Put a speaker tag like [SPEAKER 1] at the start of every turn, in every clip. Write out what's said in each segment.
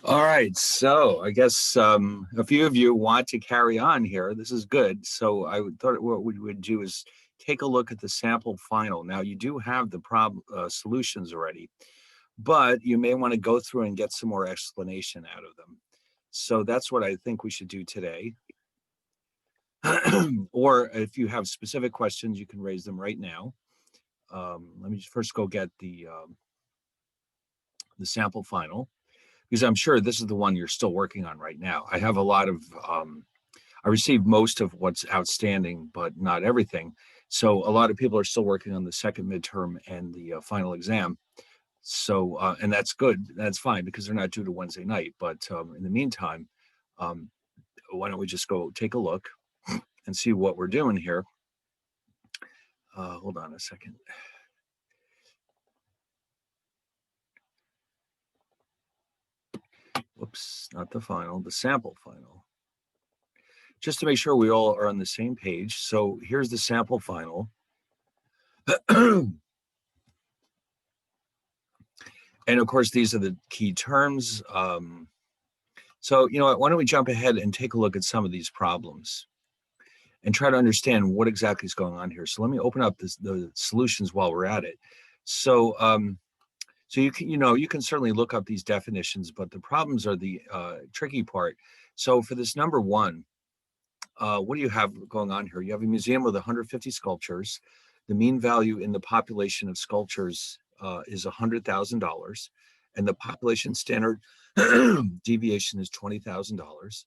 [SPEAKER 1] All right, so I guess a few of you want to carry on here. This is good. So thought what we would do is take a look at the sample final. Now you do have the problem solutions already, but you may want to go through and get some more explanation out of them. So that's what I think we should do today. Or if you have specific questions, you can raise them right now. Let me first go get the sample final, because I'm sure this is the one you're still working on right now. I have a lot of, I received most of what's outstanding, but not everything. So a lot of people are still working on the second midterm and the final exam. So, and that's good. That's fine because they're not due to Wednesday night. But in the meantime, um, why don't we just go take a look and see what we're doing here? Hold on a second. Whoops, not the final, the sample final. Just to make sure we all are on the same page. So here's the sample final. And of course, these are the key terms. So, you know what, why don't we jump ahead and take a look at some of these problems and try to understand what exactly is going on here. So let me open up the solutions while we're at it. So, so you can certainly look up these definitions, but the problems are the tricky part. So for this number one, what do you have going on here? You have a museum with 150 sculptures. The mean value in the population of sculptures is $100,000, and the population standard deviation is $20,000.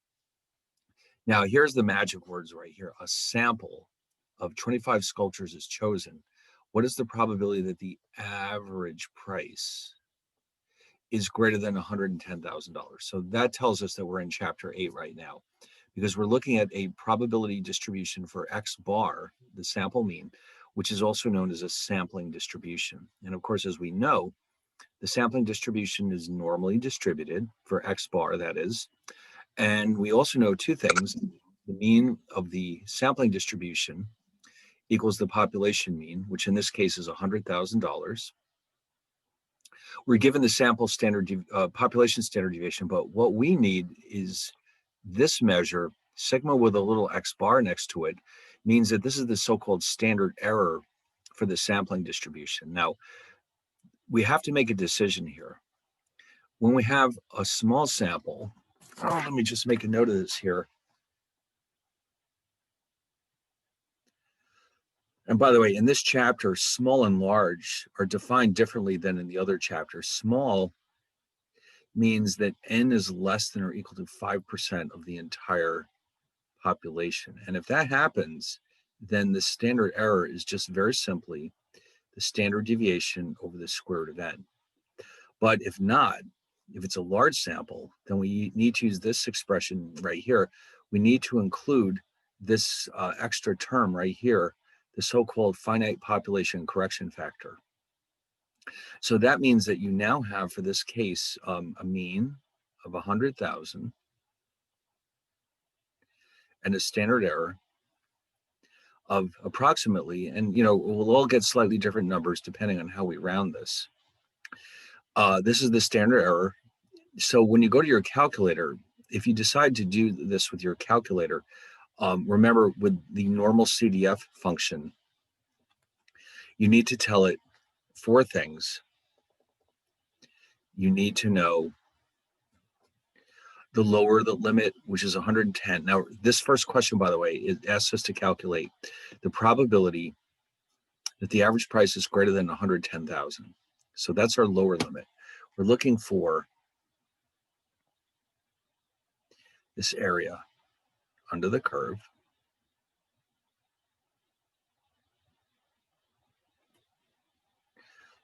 [SPEAKER 1] Now, here's the magic words right here. A sample of 25 sculptures is chosen. What is the probability that the average price is greater than $110,000? So that tells us that we're in chapter 8 right now, because we're looking at a probability distribution for X bar, the sample mean, which is also known as a sampling distribution. And of course, as we know, the sampling distribution is normally distributed for X bar, that is. And we also know two things. The mean of the sampling distribution equals the population mean, which in this case is $100,000. We're given the sample standard population standard deviation, but what we need is this measure, sigma with a little X bar next to it, means that this is the so-called standard error for the sampling distribution. Now, we have to make a decision here. When we have a small sample, let me just make a note of this here. And by the way, in this chapter, small and large are defined differently than in the other chapters. Small means that n is less than or equal to 5% of the entire population. And if that happens, then the standard error is just very simply the standard deviation over the square root of n. But if not, if it's a large sample, then we need to use this expression right here. We need to include this extra term right here, the so-called finite population correction factor. So that means that you now have, for this case, a mean of 100,000 and a standard error of approximately, and we'll all get slightly different numbers depending on how we round this. This is the standard error. So when you go to your calculator, if you decide to do this with your calculator, remember with the normal CDF function, you need to tell it four things. You need to know the lower the limit, which is 110. Now, this first question, by the way, it asks us to calculate the probability that the average price is greater than 110,000. So that's our lower limit. We're looking for this area under the curve.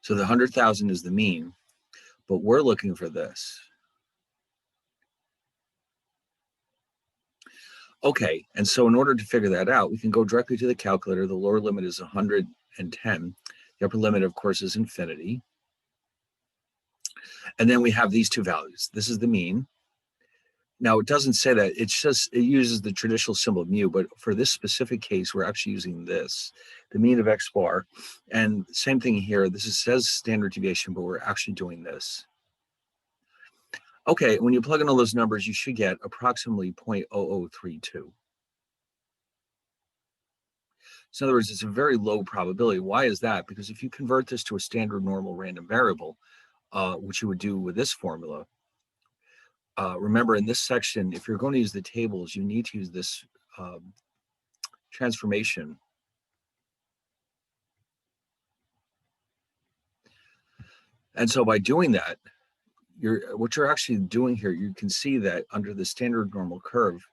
[SPEAKER 1] So the 100,000 is the mean, but we're looking for this. Okay, and so in order to figure that out, we can go directly to the calculator. The lower limit is 110. The upper limit, of course, is infinity. And then we have these two values. This is the mean. Now, it doesn't say that. It uses the traditional symbol mu, but for this specific case, we're actually using this, the mean of X bar. And same thing here. This says standard deviation, but we're actually doing this. Okay, when you plug in all those numbers, you should get approximately 0.0032. So in other words, it's a very low probability. Why is that? Because if you convert this to a standard normal random variable, which you would do with this formula, remember in this section, if you're going to use the tables, you need to use this transformation. And so by doing that, what you're actually doing here, you can see that under the standard normal curve,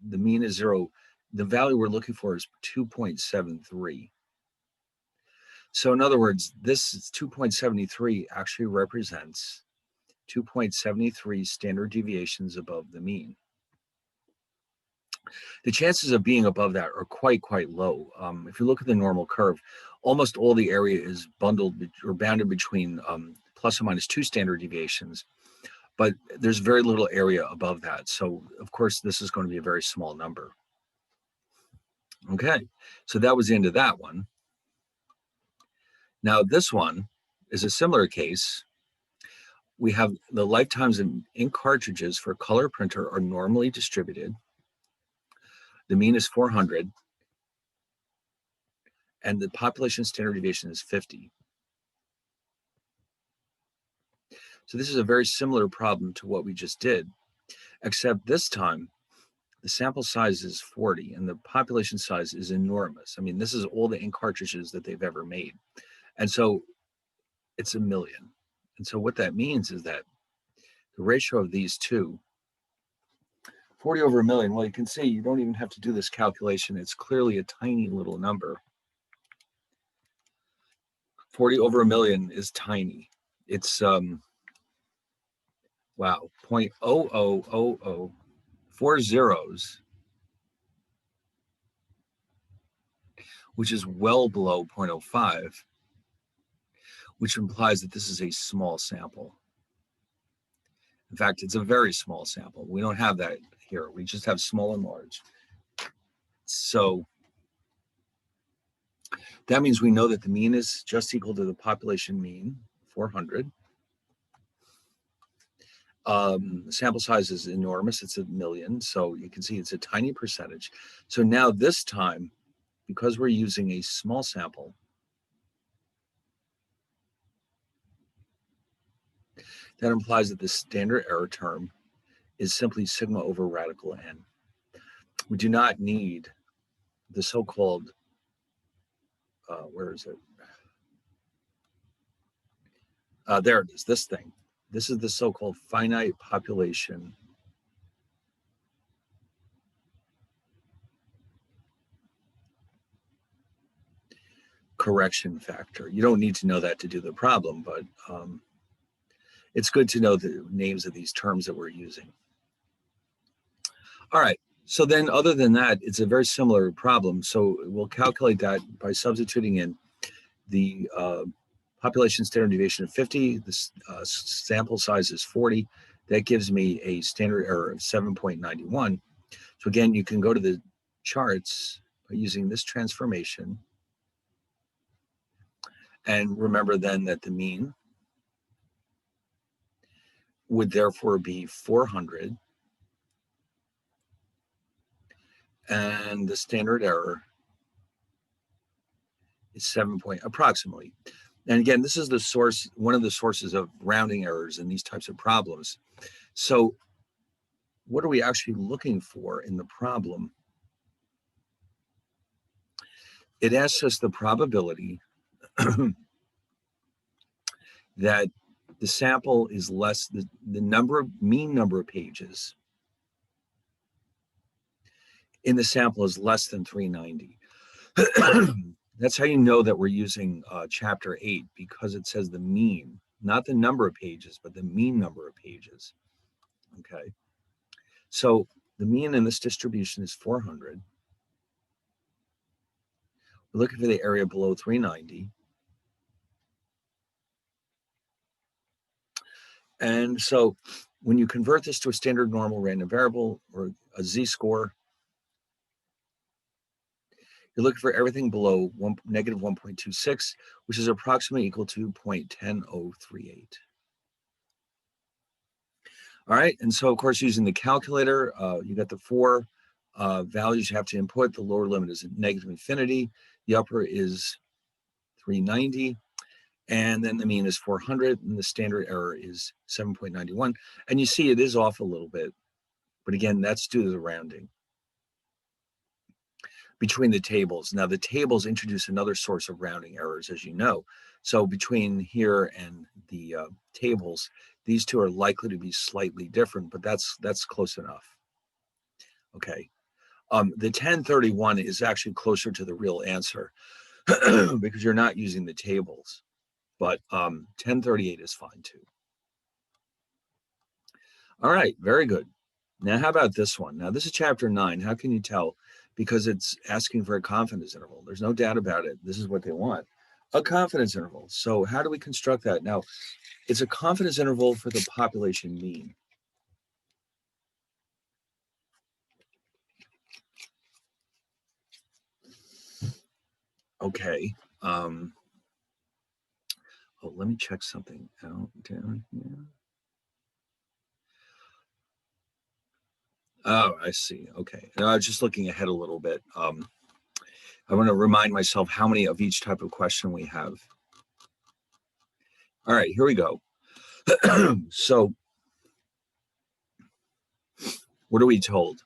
[SPEAKER 1] the mean is 0. The value we're looking for is 2.73. So in other words, this 2.73 actually represents 2.73 standard deviations above the mean. The chances of being above that are quite low. If you look at the normal curve, almost all the area is bundled or bounded between plus or minus 2 standard deviations, but there's very little area above that. So of course, this is going to be a very small number. Okay, so that was the end of that one. Now this one is a similar case. We have the lifetimes in ink cartridges for color printer are normally distributed. The mean is 400, and the population standard deviation is 50. So this is a very similar problem to what we just did, except this time the sample size is 40 and the population size is enormous. I mean, this is all the ink cartridges that they've ever made. And so it's 1 million. And so what that means is that the ratio of these two, 40 over 1 million, well, you can see you don't even have to do this calculation. It's clearly a tiny little number. 40 over 1 million is tiny. It's, wow, 0.0000, 4 zeros, which is well below 0.05, which implies that this is a small sample. In fact, it's a very small sample. We don't have that here. We just have small and large. So that means we know that the mean is just equal to the population mean, 400. The sample size is enormous. It's 1 million. So you can see it's a tiny percentage. So now this time, because we're using a small sample, that implies that the standard error term is simply sigma over radical n. We do not need the so-called, where is it? There it is, this thing. This is the so-called finite population correction factor. You don't need to know that to do the problem, but it's good to know the names of these terms that we're using. All right, so then other than that, it's a very similar problem. So we'll calculate that by substituting in the population standard deviation of 50, the sample size is 40. That gives me a standard error of 7.91. So again, you can go to the charts by using this transformation. And remember then that the mean would therefore be 400. And the standard error is 7 point approximately. And again, this is the source, one of the sources of rounding errors in these types of problems. So what are we actually looking for in the problem? It asks us the probability that the sample is less, the mean number of pages in the sample is less than 390. That's how you know that we're using chapter 8, because it says the mean, not the number of pages, but the mean number of pages. Okay. So the mean in this distribution is 400. We're looking for the area below 390. And so when you convert this to a standard normal random variable or a z-score, you're looking for everything below negative 1.26, which is approximately equal to 0.10038. All right, and so of course using the calculator, you got the four values you have to input. The lower limit is negative infinity, the upper is 390, and then the mean is 400, and the standard error is 7.91. And you see it is off a little bit, but again, that's due to the rounding between the tables. Now the tables introduce another source of rounding errors, as you know. So between here and the tables, these two are likely to be slightly different, but that's close enough. Okay. The 1031 is actually closer to the real answer because you're not using the tables, but 1038 is fine too. All right, very good. Now, how about this one? Now, this is chapter 9. How can you tell? Because it's asking for a confidence interval. There's no doubt about it. This is what they want, a confidence interval. So how do we construct that? Now, it's a confidence interval for the population mean. Okay. Oh, let me check something out down here. Oh, I see. Okay. Now, I was just looking ahead a little bit. I want to remind myself how many of each type of question we have. All right, here we go. So, what are we told?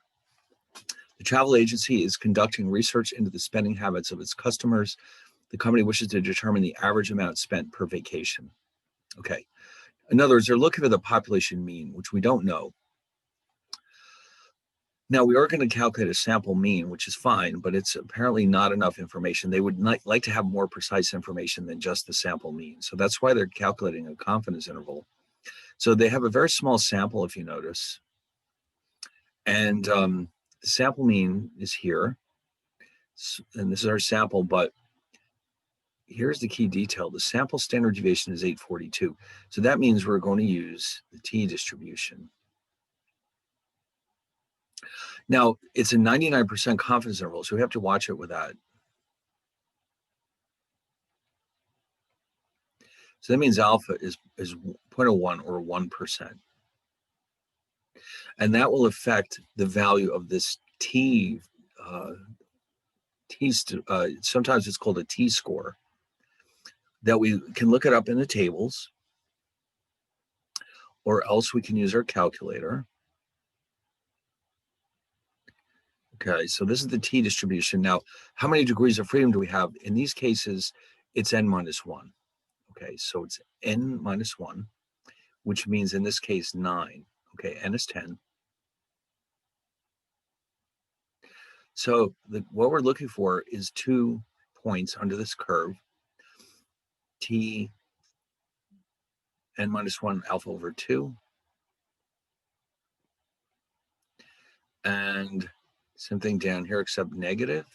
[SPEAKER 1] The travel agency is conducting research into the spending habits of its customers. The company wishes to determine the average amount spent per vacation. Okay. In other words, they're looking at the population mean, which we don't know. Now, we are going to calculate a sample mean, which is fine, but it's apparently not enough information. They would like to have more precise information than just the sample mean. So that's why they're calculating a confidence interval. So they have a very small sample, if you notice. And the sample mean is here. And this is our sample, but here's the key detail. The sample standard deviation is 842. So that means we're going to use the t-distribution. Now, it's a 99% confidence interval, so we have to watch it with that. So that means alpha is 0.01 or 1%. And that will affect the value of this t, sometimes it's called a t-score, that we can look it up in the tables, or else we can use our calculator. Okay, so this is the t-distribution. Now, how many degrees of freedom do we have? In these cases, it's n minus 1. Okay, so it's n minus 1, which means in this case 9. Okay, n is 10. So what we're looking for is 2 points under this curve, t n minus 1 alpha over 2. And same thing down here except negative.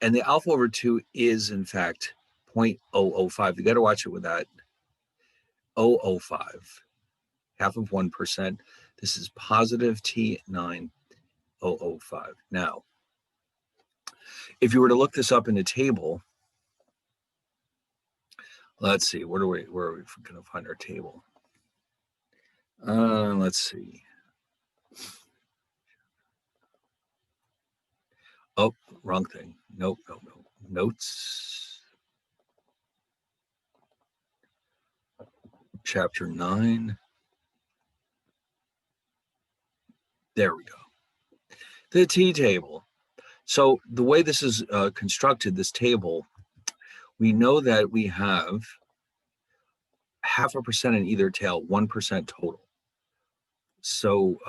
[SPEAKER 1] And the alpha over 2 is, in fact, 0.005. You got to watch it with that. 005, half of 1%. This is positive T9 005. Now, if you were to look this up in a table, let's see, where are we going to find our table? Let's see. Oh, wrong thing. Nope. Notes. Chapter 9. There we go. The t-table. So the way this is constructed, this table, we know that we have 0.5% in either tail, 1% total. So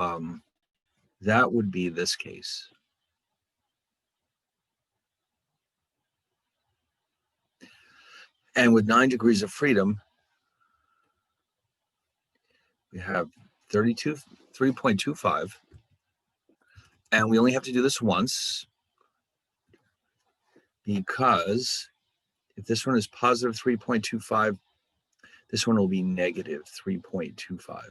[SPEAKER 1] that would be this case. And with 9 degrees of freedom, we have 3.25. And we only have to do this once, because if this one is positive 3.25, this one will be negative 3.25.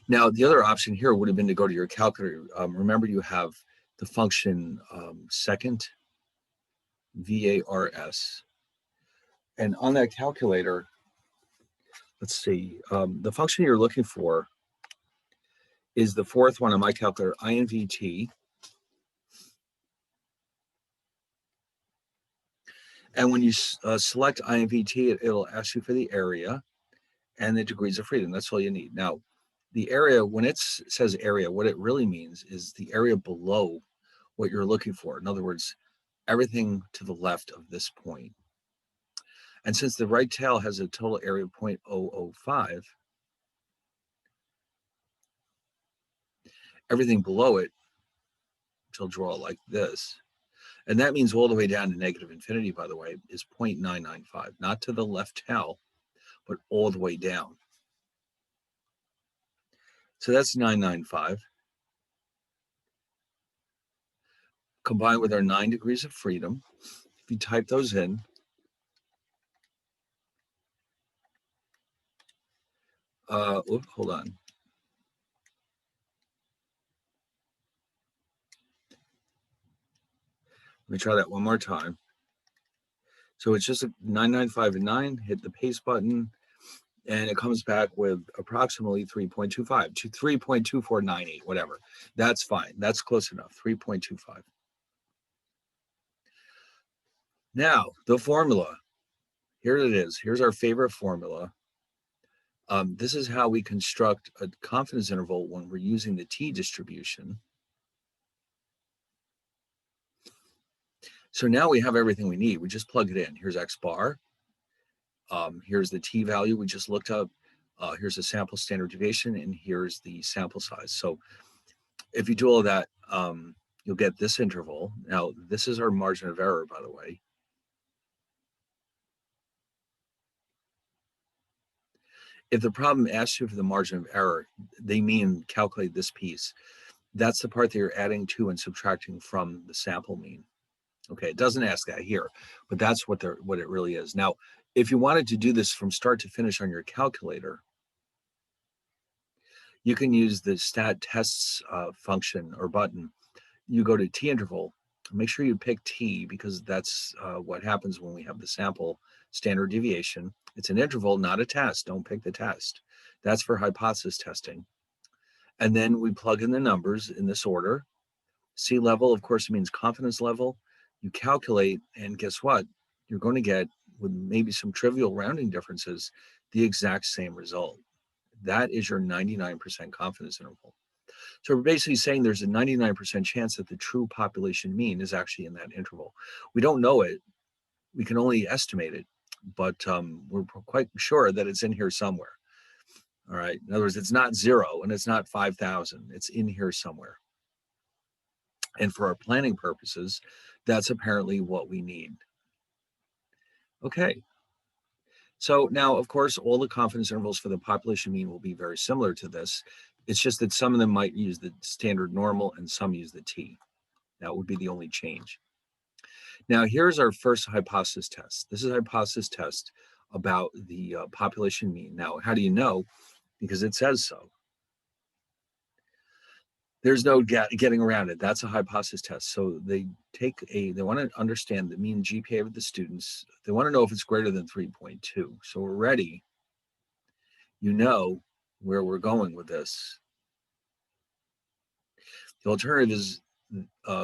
[SPEAKER 1] Now, the other option here would have been to go to your calculator. Remember, you have the function second, VARS, And on that calculator, let's see, the function you're looking for is the fourth one on my calculator, INVT. And when you select INVT, it'll ask you for the area and the degrees of freedom. That's all you need. Now, the area, when it says area, what it really means is the area below what you're looking for. In other words, everything to the left of this point. And since the right tail has a total area of 0.005, everything below it, which I'll draw like this, and that means all the way down to negative infinity, by the way, is 0.995, not to the left tail, but all the way down. So that's 995. Combined with our 9 degrees of freedom, if you type those in, hold on. Let me try that one more time. So it's just a 995 and 9, hit the paste button, and it comes back with approximately 3.25 to 3.2498, whatever. That's fine. That's close enough, 3.25. Now, the formula. Here it is. Here's our favorite formula. This is how we construct a confidence interval when we're using the t-distribution. So now we have everything we need. We just plug it in. Here's x bar. Here's the t-value we just looked up. Here's the sample standard deviation, and here's the sample size. So if you do all of that, you'll get this interval. Now, this is our margin of error, by the way. If the problem asks you for the margin of error, they mean calculate this piece. That's the part that you're adding to and subtracting from the sample mean. Okay, it doesn't ask that here, but that's what it really is. Now, if you wanted to do this from start to finish on your calculator, you can use the stat tests function or button. You go to t-interval, make sure you pick t because that's what happens when we have the sample standard deviation. It's an interval, not a test. Don't pick the test. That's for hypothesis testing. And then we plug in the numbers in this order. C level, of course, means confidence level. You calculate, and guess what? You're going to get, with maybe some trivial rounding differences, the exact same result. That is your 99% confidence interval. So we're basically saying there's a 99% chance that the true population mean is actually in that interval. We don't know it. We can only estimate it, but we're quite sure that it's in here somewhere. All right. In other words, it's not 0 and it's not 5,000. It's in here somewhere. And for our planning purposes, that's apparently what we need. Okay. So now, of course, all the confidence intervals for the population mean will be very similar to this. It's just that some of them might use the standard normal and some use the t. That would be the only change. Now, here's our first hypothesis test. This is a hypothesis test about the population mean. Now, how do you know? Because it says so. There's no getting around it. That's a hypothesis test. So they want to understand the mean GPA of the students. They want to know if it's greater than 3.2. So we're ready. You know where we're going with this. The alternative is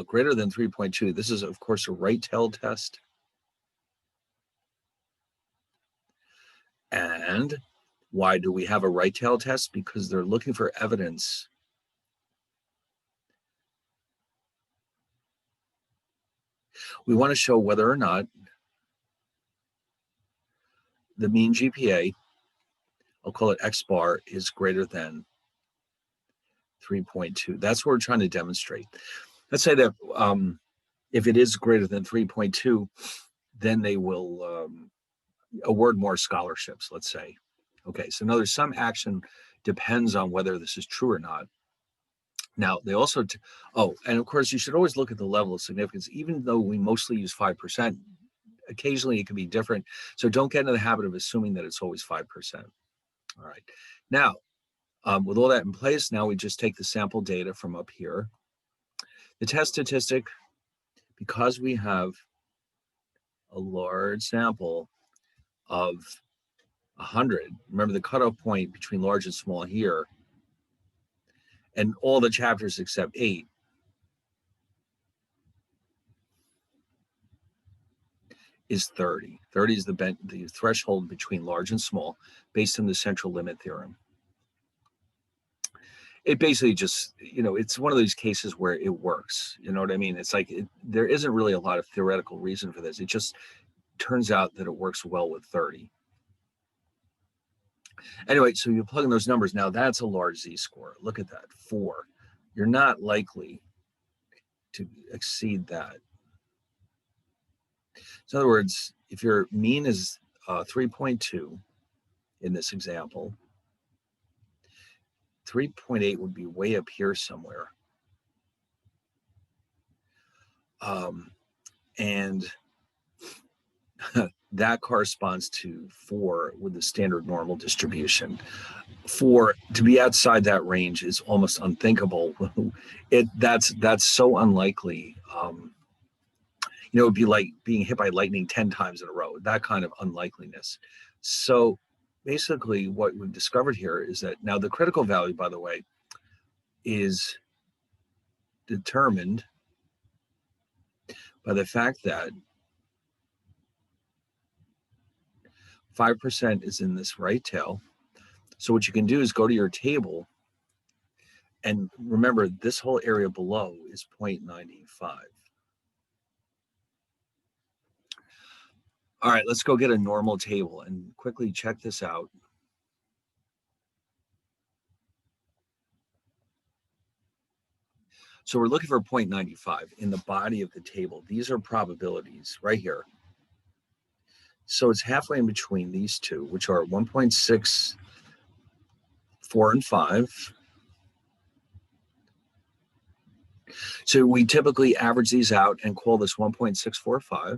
[SPEAKER 1] greater than 3.2. This is, of course, a right-tailed test. And why do we have a right-tailed test? Because they're looking for evidence we want to show whether or not the mean GPA, I'll call it X bar, is greater than 3.2. That's what we're trying to demonstrate. Let's say that if it is greater than 3.2, then they will award more scholarships, let's say. Okay, so now some action depends on whether this is true or not. Now, they also, and of course, you should always look at the level of significance, even though we mostly use 5%. Occasionally, it can be different. So don't get into the habit of assuming that it's always 5%. All right. Now, with all that in place, now we just take the sample data from up here. The test statistic, because we have a large sample, of 100. Remember the cutoff point between large and small here, and all the chapters except 8 is 30. 30 is the threshold between large and small based on the central limit theorem. It basically just, it's one of those cases where it works. You know what I mean? It's like there isn't really a lot of theoretical reason for this. It just turns out that it works well with 30. Anyway, so you plug in those numbers. Now that's a large z-score. Look at that, 4. You're not likely to exceed that. So in other words, if your mean is 3.2 in this example, 3.8 would be way up here somewhere. And that corresponds to 4 with the standard normal distribution. 4 to be outside that range is almost unthinkable. That's so unlikely. It would be like being hit by lightning 10 times in a row, that kind of unlikeliness. So basically what we've discovered here is that now the critical value, by the way, is determined by the fact that 5% is in this right tail. So what you can do is go to your table, and remember this whole area below is 0.95. All right, let's go get a normal table and quickly check this out. So we're looking for 0.95 in the body of the table. These are probabilities right here. So it's halfway in between these two, which are 1.6, 4, and 5. So we typically average these out and call this 1.645.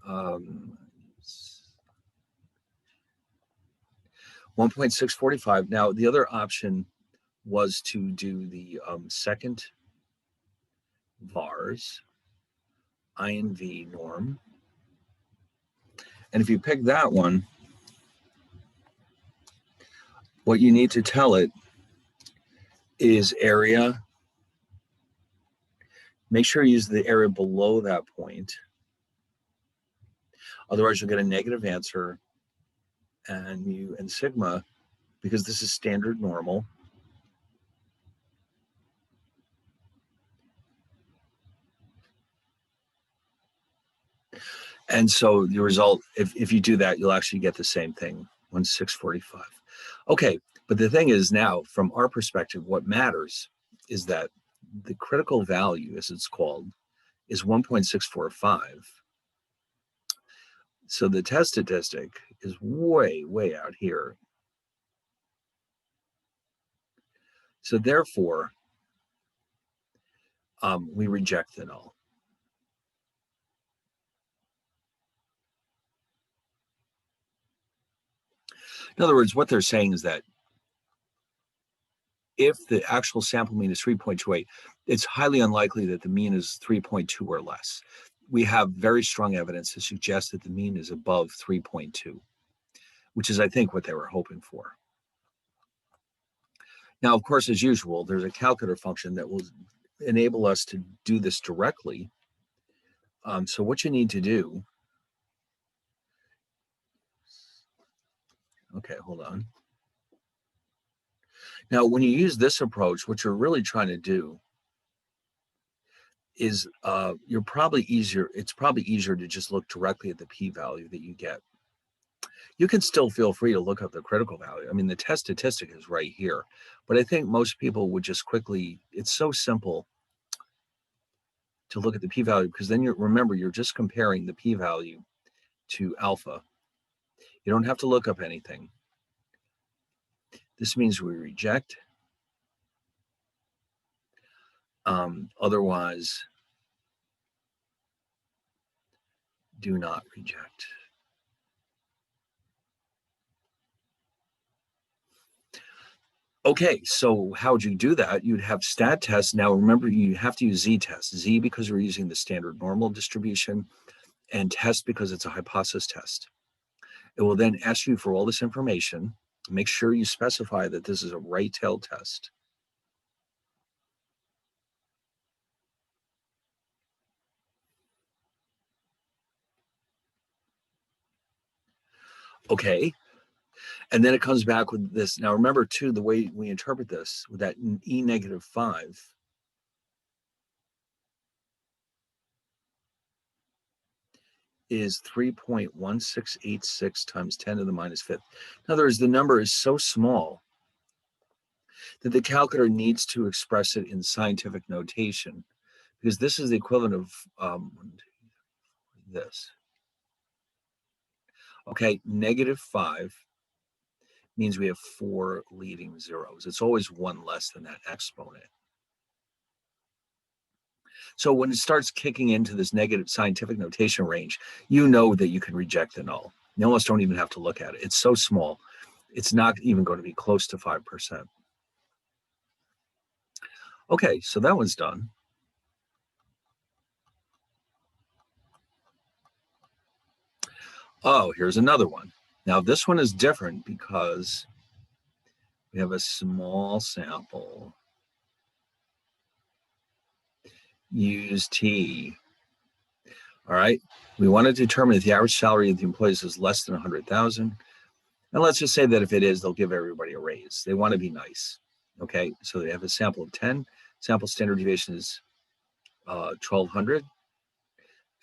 [SPEAKER 1] 1.645. Now, the other option was to do the second VARS, INV norm. And if you pick that one, what you need to tell it is area. Make sure you use the area below that point. Otherwise, you'll get a negative answer, and mu and sigma, because this is standard normal. And so the result, if you do that, you'll actually get the same thing, 1.645. Okay, but the thing is now, from our perspective, what matters is that the critical value, as it's called, is 1.645. So the test statistic is way, way out here. So therefore, we reject the null. In other words, what they're saying is that if the actual sample mean is 3.28, it's highly unlikely that the mean is 3.2 or less. We have very strong evidence to suggest that the mean is above 3.2, which is, I think, what they were hoping for. Now, of course, as usual, there's a calculator function that will enable us to do this directly. So what you need to do, okay, hold on. Now, when you use this approach, what you're really trying to do is it's probably easier to just look directly at the p-value that you get. You can still feel free to look up the critical value. I mean, the test statistic is right here, but I think most people would just quickly, it's so simple to look at the p-value, because then remember, you're just comparing the p-value to alpha. You don't have to look up anything. This means we reject. Otherwise, do not reject. Okay, so how would you do that? You'd have stat tests. Now remember, you have to use z-test. Z because we're using the standard normal distribution, and test because it's a hypothesis test. It will then ask you for all this information. Make sure you specify that this is a right-tailed test. Okay, and then it comes back with this. Now remember too, the way we interpret this with that E negative 5, is 3.1686 times 10 to the minus fifth. In other words, the number is so small that the calculator needs to express it in scientific notation, because this is the equivalent of this. Okay, negative 5 means we have 4 leading zeros. It's always 1 less than that exponent. So when it starts kicking into this negative scientific notation range, you know that you can reject the null. You almost don't even have to look at it. It's so small, it's not even going to be close to 5%. Okay, so that one's done. Oh, here's another one. Now this one is different because we have a small sample. Use T. All right, we want to determine if the average salary of the employees is less than 100,000. And let's just say that if it is, they'll give everybody a raise. They want to be nice. Okay, so they have a sample of 10. Sample standard deviation is 1,200.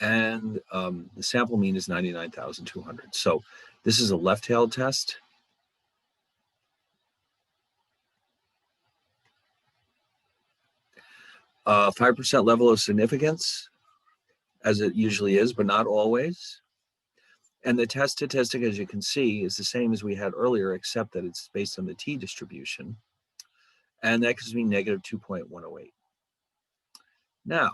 [SPEAKER 1] And the sample mean is 99,200. So this is a left-tailed test. Uh, 5% level of significance, as it usually is, but not always. And the test statistic, as you can see, is the same as we had earlier, except that it's based on the t distribution. And that gives me negative 2.108. Now,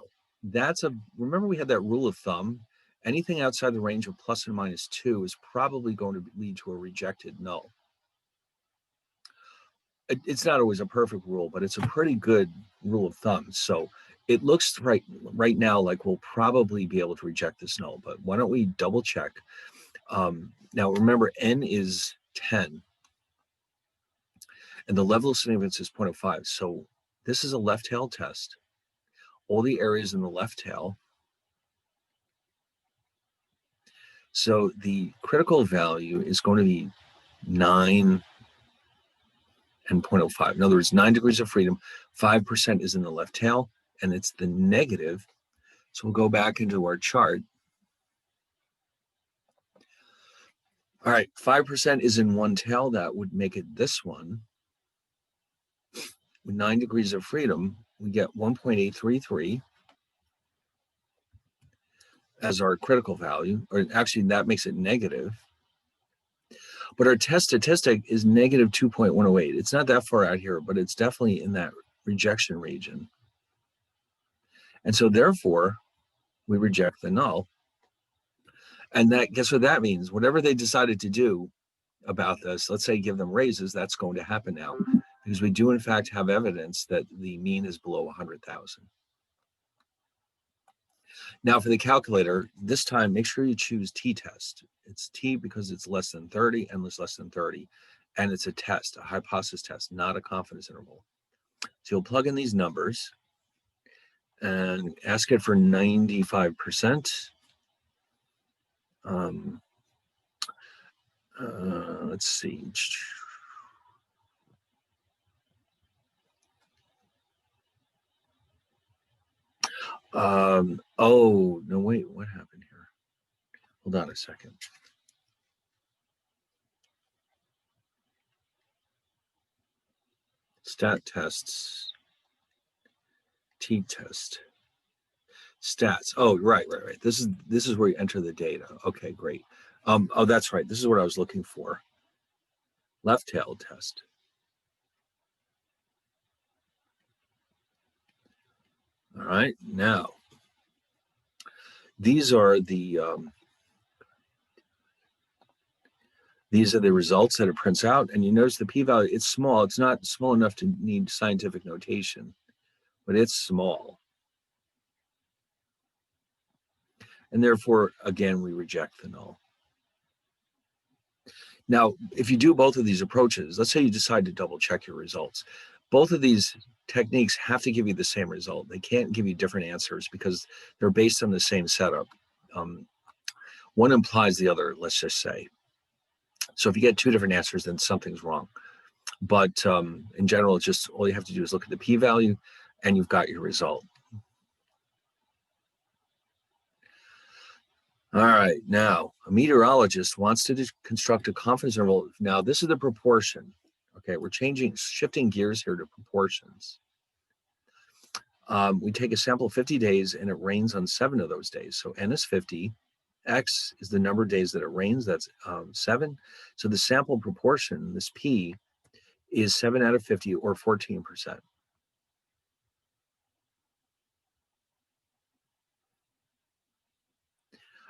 [SPEAKER 1] remember we had that rule of thumb. Anything outside the range of plus and minus 2 is probably going to lead to a rejected null. It's not always a perfect rule, but it's a pretty good rule of thumb. So it looks right now like we'll probably be able to reject this null, but why don't we double check? Now remember, n is 10, and the level of significance is 0.05. So this is a left-tailed test. All the areas in the left tail. So the critical value is going to be 9 and 0.05. In other words, 9 degrees of freedom, 5% is in the left tail, and it's the negative. So we'll go back into our chart. All right, 5% is in one tail. That would make it this one. With 9 degrees of freedom, we get 1.833 as our critical value, or actually that makes it negative. But our test statistic is negative 2.108. It's not that far out here, but it's definitely in that rejection region. And so therefore, we reject the null. And that, guess what that means? Whatever they decided to do about this, let's say give them raises, that's going to happen now, because we do in fact have evidence that the mean is below 100,000. Now for the calculator, this time make sure you choose t-test. It's t because it's less than 30 and it's less than 30. And it's a test, a hypothesis test, not a confidence interval. So you'll plug in these numbers and ask it for 95%. Let's see. Oh, no, wait, what happened here? Hold on a second. Stat tests, t-test, stats. Oh, right. This is where you enter the data. Okay, great. Oh, that's right. This is what I was looking for. Left-tailed test. All right, now these are the results that it prints out, and you notice the p-value. It's small. It's not small enough to need scientific notation, but it's small. And therefore, again, we reject the null. Now, if you do both of these approaches, let's say you decide to double check your results. Both of these techniques have to give you the same result. They can't give you different answers because they're based on the same setup. One implies the other, let's just say. So if you get two different answers, then something's wrong. But in general, just all you have to do is look at the p-value and you've got your result. All right, now a meteorologist wants to construct a confidence interval. Now this is the proportion. Okay, we're shifting gears here to proportions. We take a sample of 50 days and it rains on 7 of those days. So n is 50, x is the number of days that it rains, that's 7. So the sample proportion, this p, is 7 out of 50 or 14%.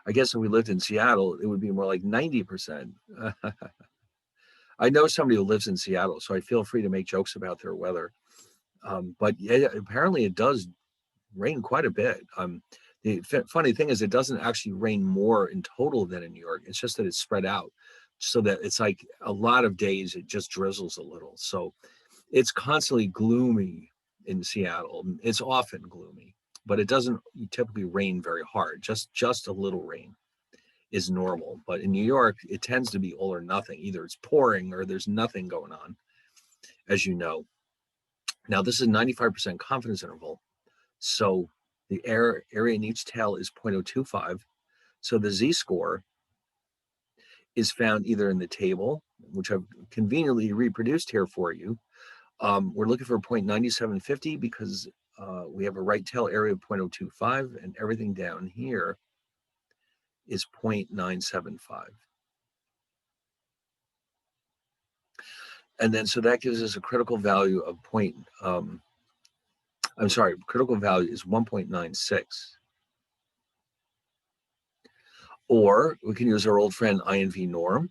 [SPEAKER 1] I guess if we lived in Seattle, it would be more like 90%. I know somebody who lives in Seattle, so I feel free to make jokes about their weather. But yeah, apparently it does rain quite a bit. The funny thing is it doesn't actually rain more in total than in New York. It's just that it's spread out so that it's like a lot of days it just drizzles a little. So it's constantly gloomy in Seattle. It's often gloomy, but it doesn't typically rain very hard. Just a little rain is normal. But in New York, it tends to be all or nothing. Either it's pouring or there's nothing going on, as you know. Now, this is 95% confidence interval. So the area in each tail is 0.025. So the z-score is found either in the table, which I've conveniently reproduced here for you. We're looking for 0.9750 because we have a right tail area of 0.025 and everything down here is 0.975. And then so that gives us a critical value of critical value is 1.96. Or we can use our old friend INV norm.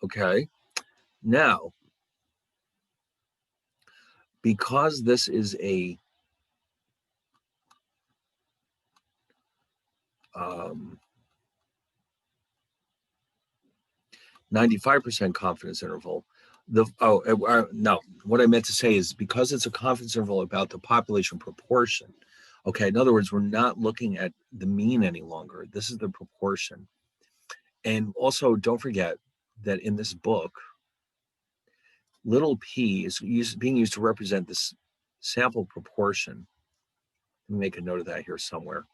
[SPEAKER 1] Okay. Now, because this is a 95% confidence interval, no, what I meant to say is because it's a confidence interval about the population proportion. Okay, in other words, we're not looking at the mean any longer. This is the proportion. And also, don't forget that in this book, little p is being used to represent this sample proportion. Let me make a note of that here somewhere.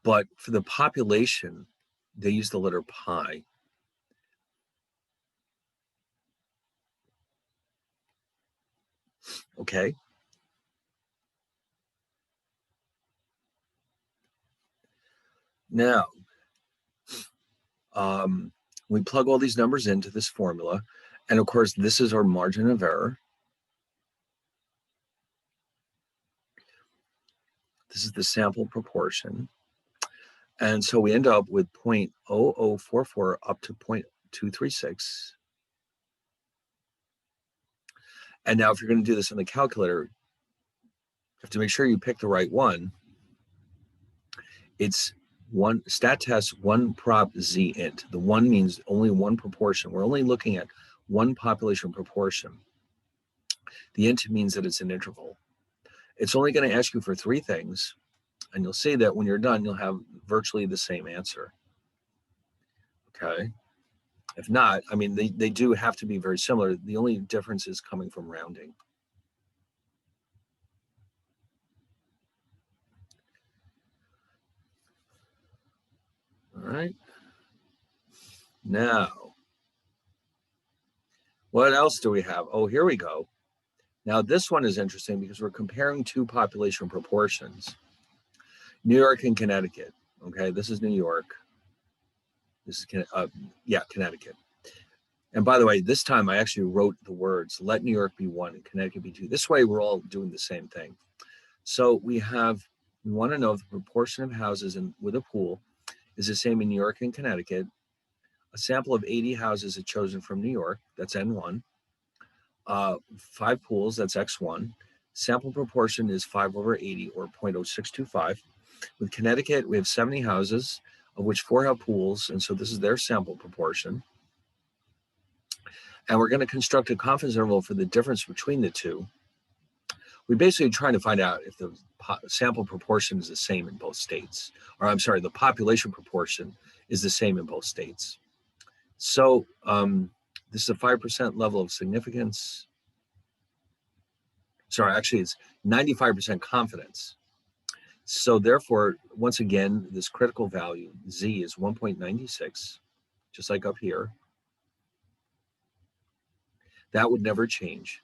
[SPEAKER 1] But for the population, they use the letter pi. Okay. Now, we plug all these numbers into this formula. And of course, this is our margin of error. This is the sample proportion. And so we end up with 0.0044 up to 0.236. And now if you're going to do this on the calculator, you have to make sure you pick the right one. It's one stat test, one prop z int. The one means only one proportion. We're only looking at one population proportion. The int means that it's an interval. It's only going to ask you for 3 things. And you'll see that when you're done, you'll have virtually the same answer. Okay. If not, I mean, they do have to be very similar. The only difference is coming from rounding. All right. Now, what else do we have? Oh, here we go. Now, this one is interesting because we're comparing 2 population proportions. New York and Connecticut. Okay, this is New York. This is, Connecticut. And by the way, this time I actually wrote the words, let New York be 1 and Connecticut be 2. This way we're all doing the same thing. So we want to know if the proportion of houses with a pool is the same in New York and Connecticut. A sample of 80 houses is chosen from New York, that's N1. 5 pools, that's X1. Sample proportion is 5/80 or 0.0625. With Connecticut, we have 70 houses, of which 4 have pools, and so this is their sample proportion. And we're going to construct a confidence interval for the difference between the two. We're basically trying to find out if the sample proportion is the same in both states, or I'm sorry, the population proportion is the same in both states. So this is a 5% level of significance. Sorry, actually it's 95% confidence. So therefore, once again, this critical value, Z, is 1.96, just like up here. That would never change.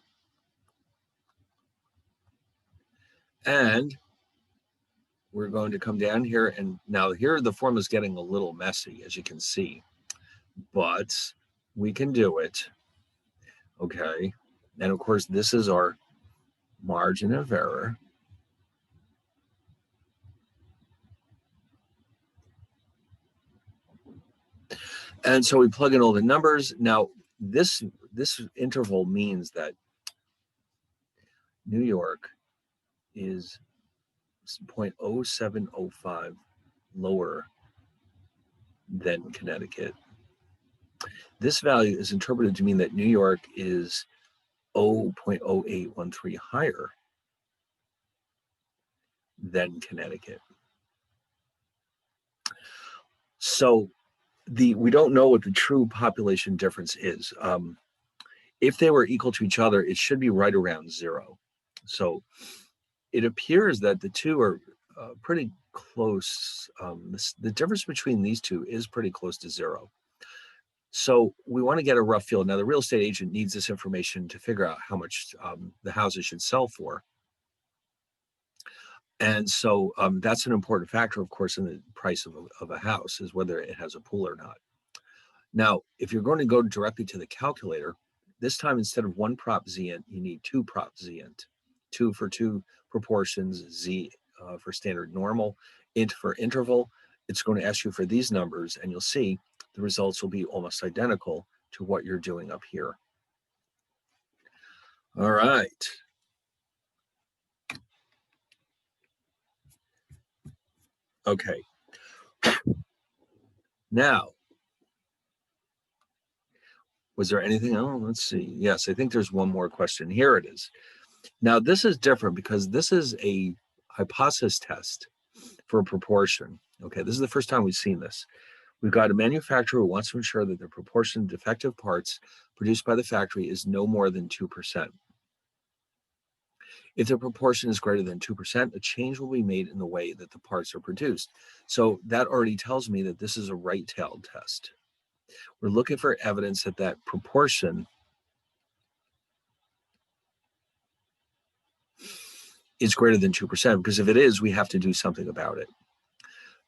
[SPEAKER 1] And we're going to come down here, and now here the formula is getting a little messy, as you can see, but we can do it. Okay, and of course this is our margin of error. And so we plug in all the numbers. Now this interval means that New York is 0.0705 lower than Connecticut. This value is interpreted to mean that New York is 0.0813 higher than Connecticut. So we don't know what the true population difference is. If they were equal to each other, it should be right around 0. So it appears that the two are pretty close. The difference between these two is pretty close to 0. So we want to get a rough feel. Now, the real estate agent needs this information to figure out how much the houses should sell for. And so that's an important factor, of course, in the price of a house, is whether it has a pool or not. Now, if you're going to go directly to the calculator, this time instead of 1 prop zint, you need 2 prop zint. 2 for 2 proportions, Z for standard normal, int for interval. It's going to ask you for these numbers, and you'll see the results will be almost identical to what you're doing up here. All right. Okay. Now, was there anything else? Let's see. Yes, I think there's one more question. Here it is. Now, this is different because this is a hypothesis test for a proportion. Okay, this is the first time we've seen this. We've got a manufacturer who wants to ensure that the proportion of defective parts produced by the factory is no more than 2%. If the proportion is greater than 2%, a change will be made in the way that the parts are produced. So that already tells me that this is a right-tailed test. We're looking for evidence that that proportion is greater than 2%, because if it is, we have to do something about it.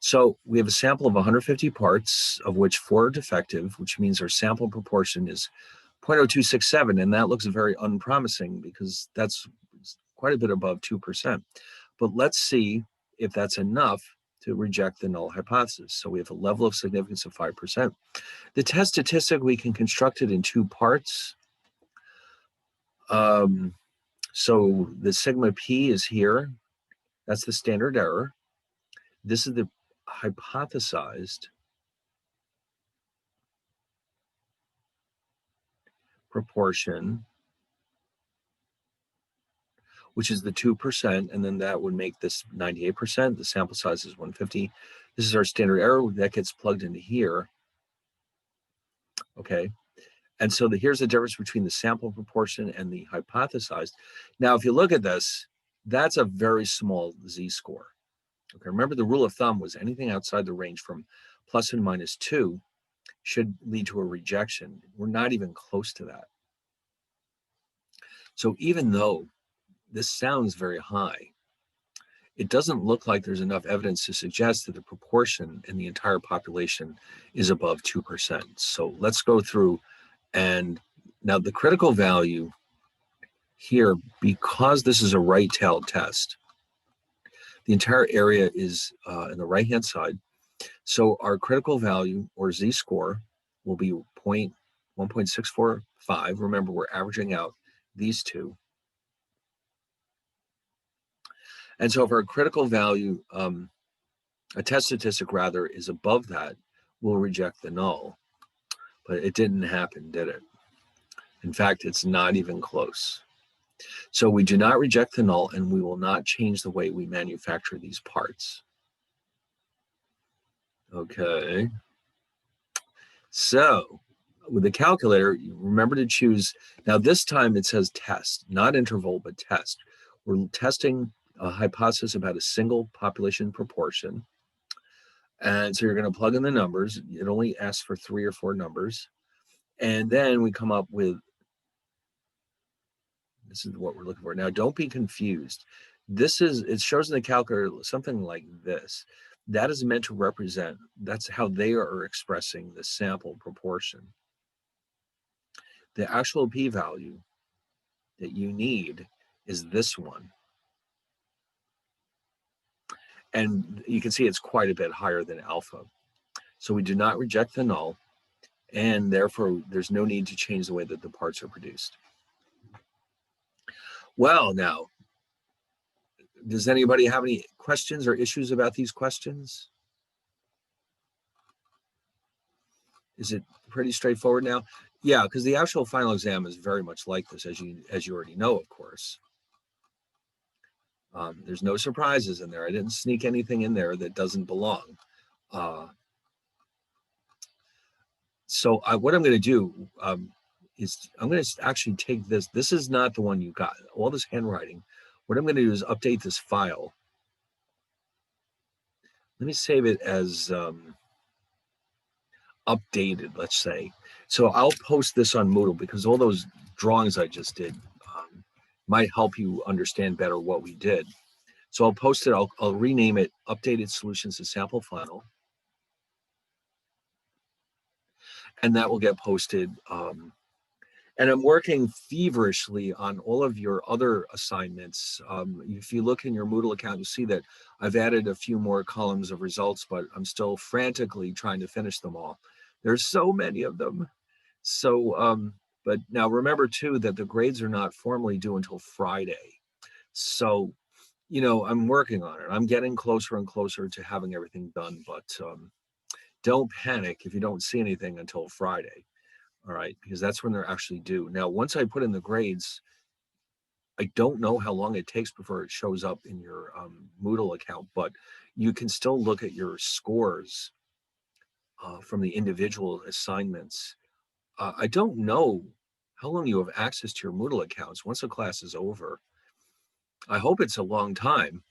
[SPEAKER 1] So we have a sample of 150 parts, of which 4 are defective, which means our sample proportion is 0.0267, and that looks very unpromising because that's quite a bit above 2%. But let's see if that's enough to reject the null hypothesis. So we have a level of significance of 5%. The test statistic, we can construct it in 2 parts. So the sigma p is here. That's the standard error. This is the hypothesized proportion, which is the 2%, and then that would make this 98%. The sample size is 150. This is our standard error that gets plugged into here. Okay, and so here's the difference between the sample proportion and the hypothesized. Now, if you look at this, that's a very small z-score. Okay, remember the rule of thumb was anything outside the range from plus and minus 2 should lead to a rejection. We're not even close to that. So even though this sounds very high, it doesn't look like there's enough evidence to suggest that the proportion in the entire population is above 2%. So let's go through, and now the critical value here, because this is a right-tailed test, the entire area is in the right-hand side. So our critical value, or z-score, will be 1.645. Remember, we're averaging out these two. And so if our critical value, a test statistic rather, is above that, we'll reject the null. But it didn't happen, did it? In fact, it's not even close. So we do not reject the null, and we will not change the way we manufacture these parts. Okay. So with the calculator, you remember to choose. Now this time it says test, not interval, but test. We're testing a hypothesis about a single population proportion. And so you're going to plug in the numbers. It only asks for 3 or 4 numbers. And then we come up with, this is what we're looking for. Now, don't be confused. It shows in the calculator something like this. That is meant to represent, that's how they are expressing the sample proportion. The actual p-value that you need is this one. And you can see it's quite a bit higher than alpha. So we do not reject the null, and therefore there's no need to change the way that the parts are produced. Well, now, does anybody have any questions or issues about these questions? Is it pretty straightforward now? Yeah, because the actual final exam is very much like this, as you already know, of course. There's no surprises in there. I didn't sneak anything in there that doesn't belong. So what I'm going to do is I'm going to actually take this. This is not the one you got. All this handwriting. What I'm going to do is update this file. Let me save it as updated, let's say. So I'll post this on Moodle because all those drawings I just did might help you understand better what we did. So I'll post it. I'll rename it Updated Solutions to Sample Final. And that will get posted. And I'm working feverishly on all of your other assignments. If you look in your Moodle account, you'll see that I've added a few more columns of results, but I'm still frantically trying to finish them all. There's so many of them. So, but now remember too, that the grades are not formally due until Friday. So, I'm working on it. I'm getting closer and closer to having everything done, but don't panic if you don't see anything until Friday. All right, because that's when they're actually due. Now, once I put in the grades, I don't know how long it takes before it shows up in your Moodle account, but you can still look at your scores from the individual assignments. I don't know how long you have access to your Moodle accounts once a class is over. I hope it's a long time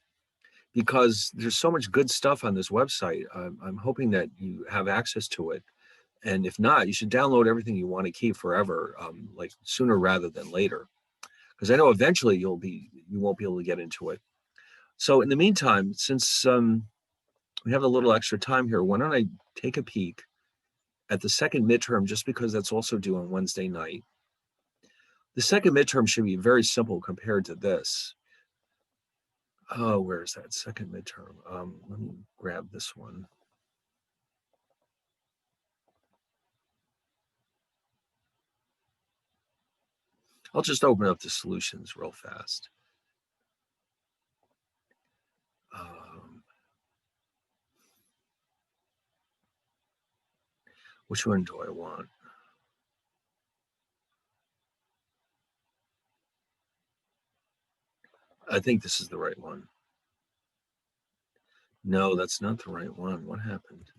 [SPEAKER 1] because there's so much good stuff on this website. I'm hoping that you have access to it. And if not, you should download everything you want to keep forever, like sooner rather than later. Because I know eventually you won't be able to get into it. So in the meantime, since we have a little extra time here, why don't I take a peek at the second midterm, just because that's also due on Wednesday night. The second midterm should be very simple compared to this. Oh, where is that second midterm? Let me grab this one. I'll just open up the solutions real fast. Which one do I want? I think this is the right one. No, that's not the right one. What happened?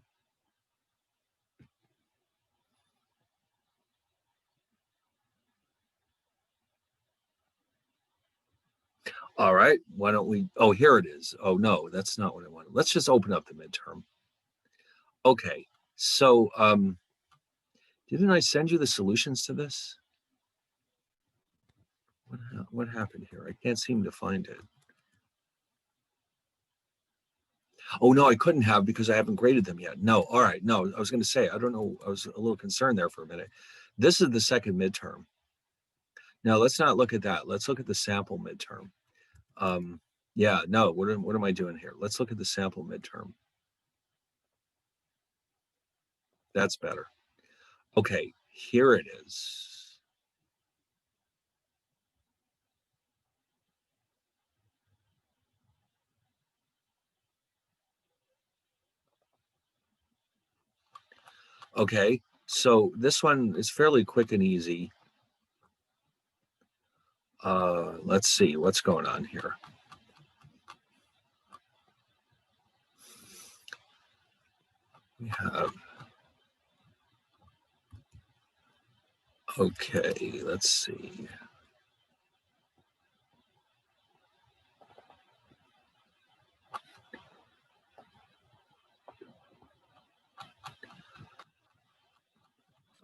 [SPEAKER 1] All right, why don't we, oh, here it is. Oh, no, that's not what I wanted. Let's just open up the midterm. Okay, so didn't I send you the solutions to this? What happened here? I can't seem to find it. Oh, no, I couldn't have because I haven't graded them yet. No, all right, no, I was going to say, I don't know, I was a little concerned there for a minute. This is the second midterm. Now, let's not look at that. Let's look at the sample midterm. Yeah, no, what am I doing here? Let's look at the sample midterm. That's better. Okay, here it is. Okay, so this one is fairly quick and easy. Let's see what's going on here. We have, okay, let's see.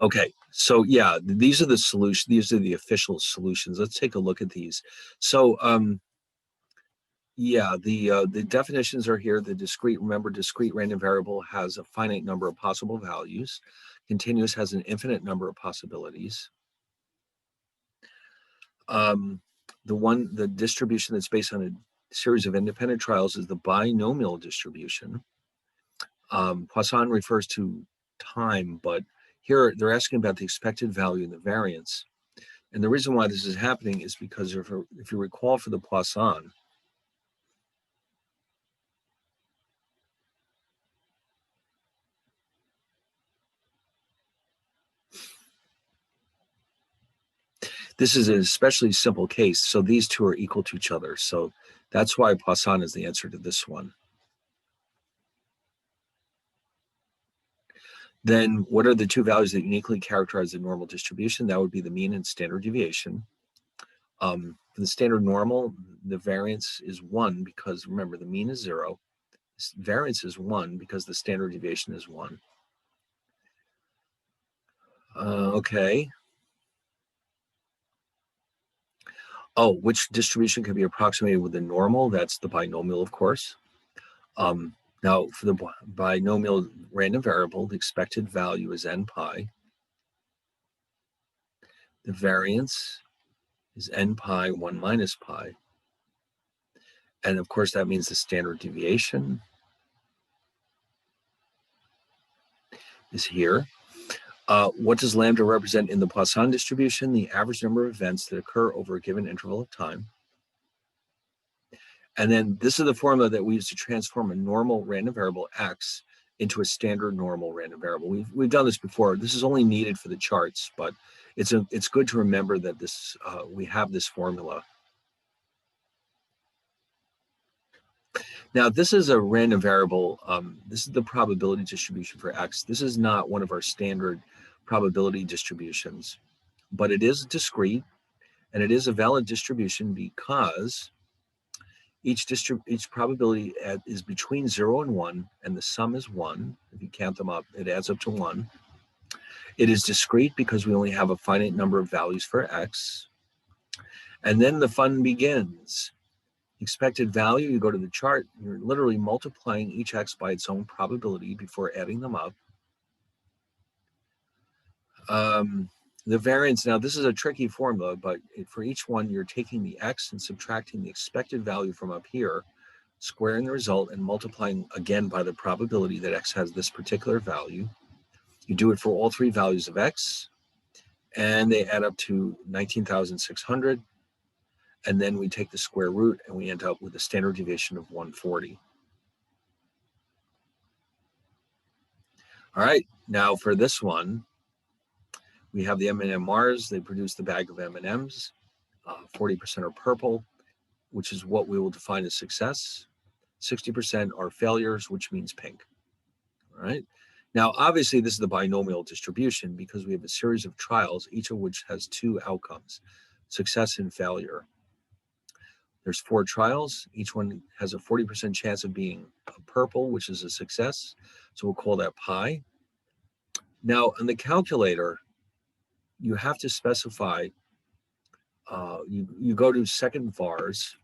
[SPEAKER 1] Okay, so yeah, these are the solutions. These are the official solutions. Let's take a look at these. So, yeah, the definitions are here. The discrete, remember, discrete random variable has a finite number of possible values. Continuous has an infinite number of possibilities. The distribution that's based on a series of independent trials is the binomial distribution. Poisson refers to time, but here they're asking about the expected value and the variance. And the reason why this is happening is because if you recall for the Poisson, this is an especially simple case. So these two are equal to each other. So that's why Poisson is the answer to this one. Then what are the two values that uniquely characterize the normal distribution? That would be the mean and standard deviation. For the standard normal, the variance is 1 because remember the mean is 0. Variance is 1 because the standard deviation is 1. Okay. Oh, which distribution can be approximated with the normal? That's the binomial, of course. Now, for the binomial random variable, the expected value is n pi. The variance is n pi 1 minus pi. And of course, that means the standard deviation is here. What does lambda represent in the Poisson distribution? The average number of events that occur over a given interval of time. And then this is the formula that we use to transform a normal random variable x into a standard normal random variable. We've done this before. This is only needed for the charts, but it's good to remember that this we have this formula. Now, this is a random variable. This is the probability distribution for x. This is not one of our standard probability distributions, but it is discrete, and it is a valid distribution because each probability is between 0 and 1, and the sum is 1. If you count them up, it adds up to 1. It is discrete because we only have a finite number of values for x. And then the fun begins. Expected value, you go to the chart, you're literally multiplying each x by its own probability before adding them up. The variance, now this is a tricky formula, but for each one, you're taking the x and subtracting the expected value from up here, squaring the result and multiplying again by the probability that x has this particular value. You do it for all three values of x, and they add up to 19,600. And then we take the square root and we end up with a standard deviation of 140. All right, now for this one, we have the M&M Mars. They produce the bag of M&Ms. 40% are purple, which is what we will define as success. 60% are failures, which means pink. All right. Now, obviously, this is the binomial distribution because we have a series of trials, each of which has two outcomes, success and failure. There's 4 trials. Each one has a 40% chance of being purple, which is a success. So we'll call that pi. Now, on the calculator, you have to specify, you go to second vars,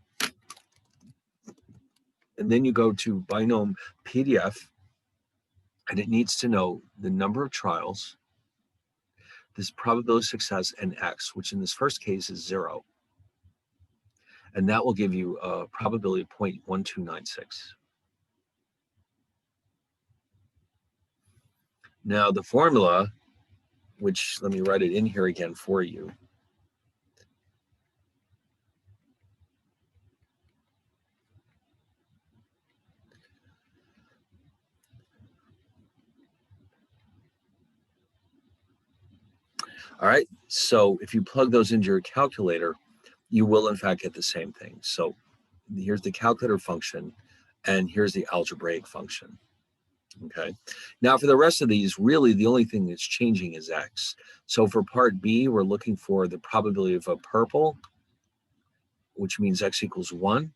[SPEAKER 1] and then you go to binom PDF, and it needs to know the number of trials, this probability of success, and x, which in this first case is 0. And that will give you a probability of 0.1296. Now the formula, which let me write it in here again for you. All right, so if you plug those into your calculator, you will in fact get the same thing. So here's the calculator function, and here's the algebraic function. Okay, now for the rest of these, really the only thing that's changing is x. So for part B, we're looking for the probability of a purple, which means x equals 1.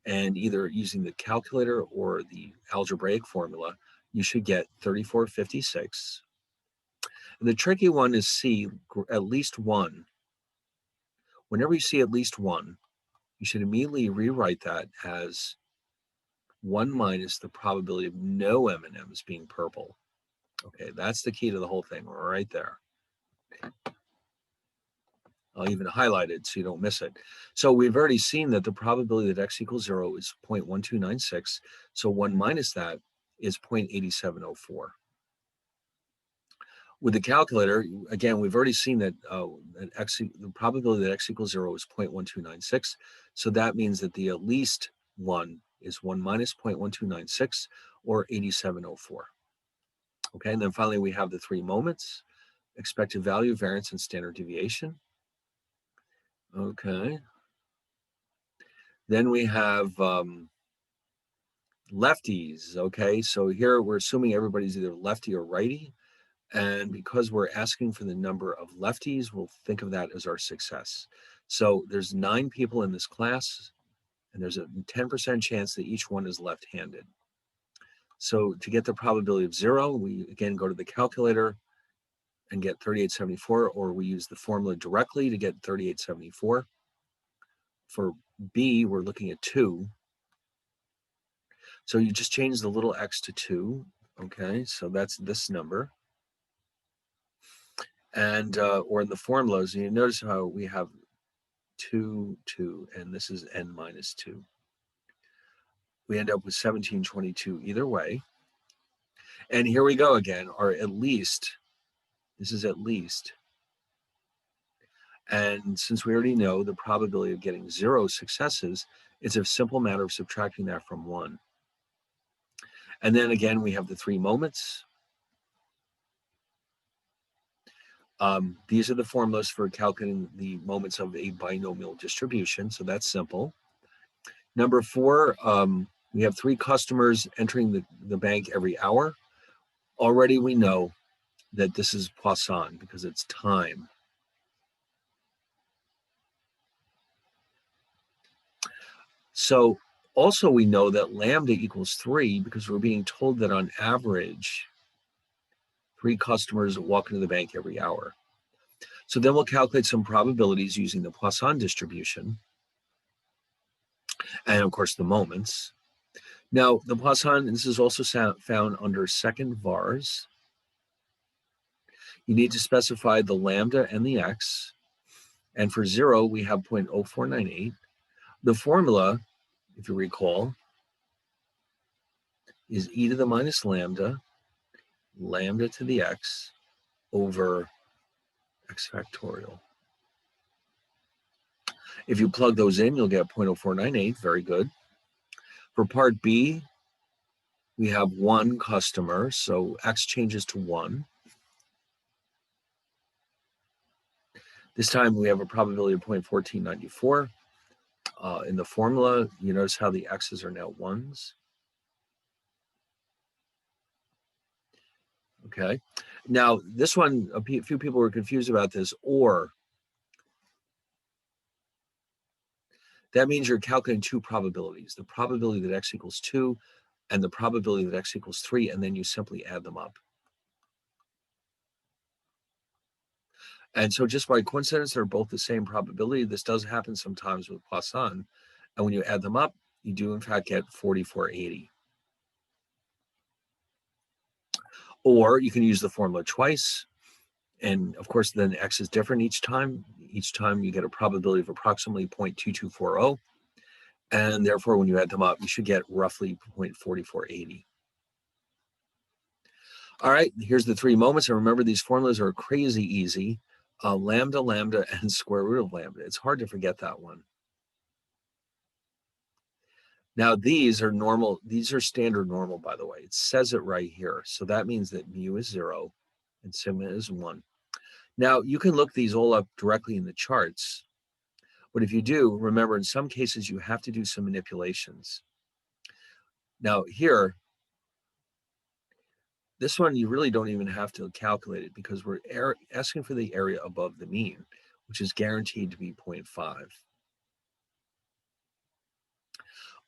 [SPEAKER 1] And either using the calculator or the algebraic formula, you should get 3456. And the tricky one is C, at least 1. Whenever you see at least 1, you should immediately rewrite that as 1 minus the probability of no M&Ms being purple. Okay, that's the key to the whole thing right there. I'll even highlight it so you don't miss it. So we've already seen that the probability that x equals 0 is 0.1296. So 1 minus that is 0.8704. With the calculator, again, we've already seen that the probability that x equals 0 is 0.1296. So that means that the at least 1 is 1 minus 0.1296, or 8704. Okay, and then finally we have the 3 moments: expected value, variance, and standard deviation. Okay. Then we have lefties. Okay, so here we're assuming everybody's either lefty or righty. And because we're asking for the number of lefties, we'll think of that as our success. So there's 9 people in this class, and there's a 10% chance that each one is left-handed. So to get the probability of 0, we again go to the calculator and get 3874, or we use the formula directly to get 3874. For B, we're looking at 2. So you just change the little x to 2. Okay, so that's this number. And or in the formulas, you notice how we have 2, 2, and this is n minus 2. We end up with 1722 either way. And here we go again, or at least, this is at least. And since we already know the probability of getting 0 successes, it's a simple matter of subtracting that from 1. And then again, we have the 3 moments. These are the formulas for calculating the moments of a binomial distribution, so that's simple. Number 4, we have 3 customers entering the bank every hour. Already we know that this is Poisson because it's time. So also we know that lambda equals 3 because we're being told that on average, 3 customers walk into the bank every hour. So then we'll calculate some probabilities using the Poisson distribution, and of course the moments. Now the Poisson, this is also found under second vars. You need to specify the lambda and the x. And for 0, we have 0.0498. The formula, if you recall, is e to the minus lambda, lambda to the x, over x factorial. If you plug those in, you'll get 0.0498. Very good. For part B, we have 1 customer, so x changes to 1. This time we have a probability of 0.1494. In the formula, you notice how the x's are now 1s. Okay. Now, this one, a few people were confused about this, or. That means you're calculating 2 probabilities, the probability that x equals 2 and the probability that x equals 3, and then you simply add them up. And so just by coincidence, they're both the same probability. This does happen sometimes with Poisson. And when you add them up, you do in fact get 4480. Or you can use the formula twice. And of course, then x is different each time. Each time you get a probability of approximately 0.2240. And therefore, when you add them up, you should get roughly 0.4480. All right, here's the 3 moments. And remember, these formulas are crazy easy. Lambda, lambda, and square root of lambda. It's hard to forget that one. Now, these are normal. These are standard normal, by the way. It says it right here. So that means that mu is 0 and sigma is 1. Now, you can look these all up directly in the charts, but if you do, remember, in some cases, you have to do some manipulations. Now, here, this one, you really don't even have to calculate it because we're asking for the area above the mean, which is guaranteed to be 0.5.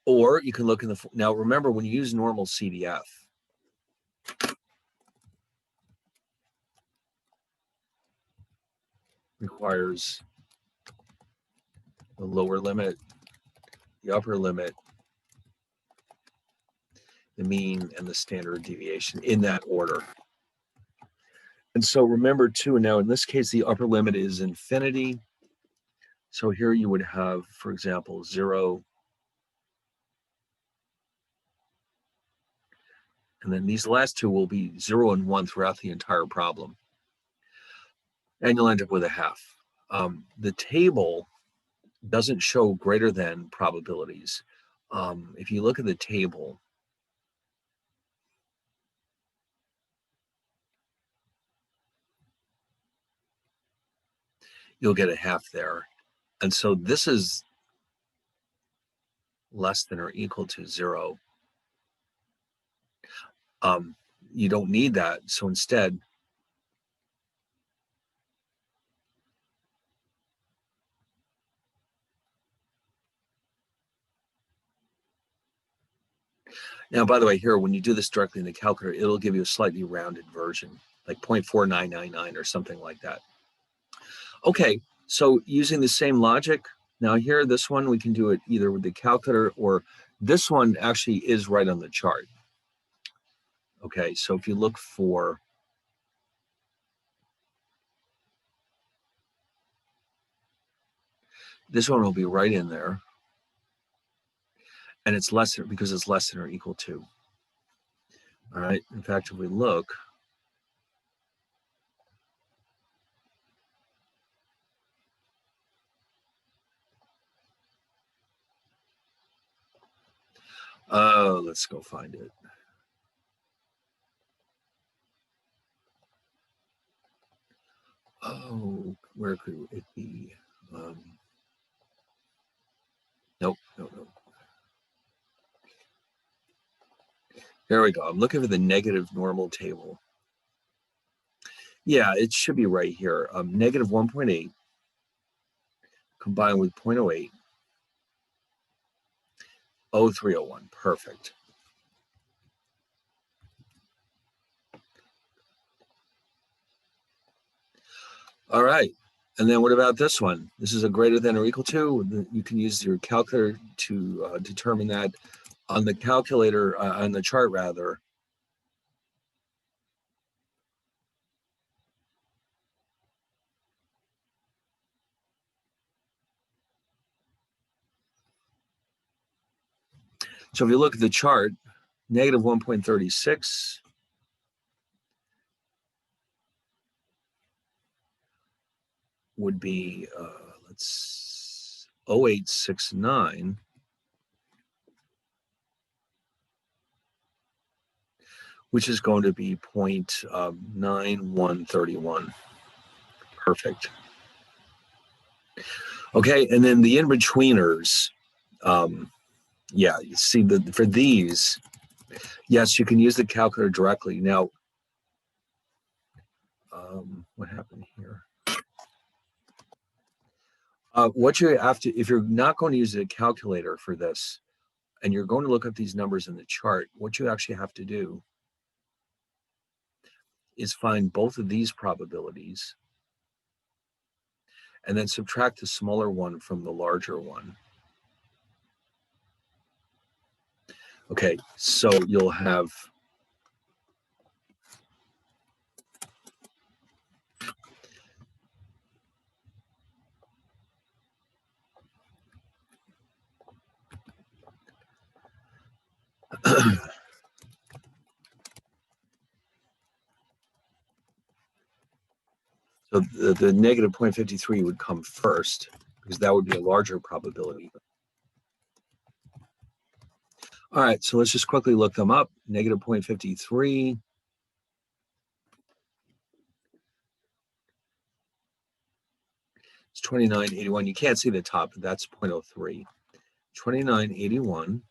[SPEAKER 1] Or you can look in the, now remember, when you use normal CDF, requires the lower limit, the upper limit, the mean, and the standard deviation in that order. And so remember too, now in this case, the upper limit is infinity. So here you would have, for example, 0. And then these last two will be 0 and 1 throughout the entire problem. And you'll end up with a half. The table doesn't show greater than probabilities. If you look at the table, you'll get a half there. And so this is less than or equal to 0. You don't need that. So instead, now, by the way, here, when you do this directly in the calculator, it'll give you a slightly rounded version, like 0.4999 or something like that. Okay, so using the same logic, now here, this one, we can do it either with the calculator or this one actually is right on the chart. Okay, so if you look for, this one will be right in there. And it's less than, because it's less than or equal to. All right, in fact, if we look, let's go find it. Oh, where could it be? Nope. There we go. I'm looking for the negative normal table. Yeah, it should be right here. Negative 1.8 combined with 0.08, 0301. Perfect. All right. And then what about this one? This is a greater than or equal to. You can use your calculator to determine that on the calculator, on the chart rather. So if you look at the chart, negative 1.36 would be, let's 0869, which is going to be 0.9131. Perfect. Okay, and then the in-betweeners, yeah, you see that for these, yes, you can use the calculator directly. Now, what happened here? What you have to, if you're not going to use a calculator for this, and you're going to look up these numbers in the chart, what you actually have to do is find both of these probabilities and then subtract the smaller one from the larger one. Okay, so you'll have so the negative 0.53 would come first because that would be a larger probability. All right, so let's just quickly look them up. Negative 0.53 It's 2981. You can't see the top, but that's 0.03. 2981.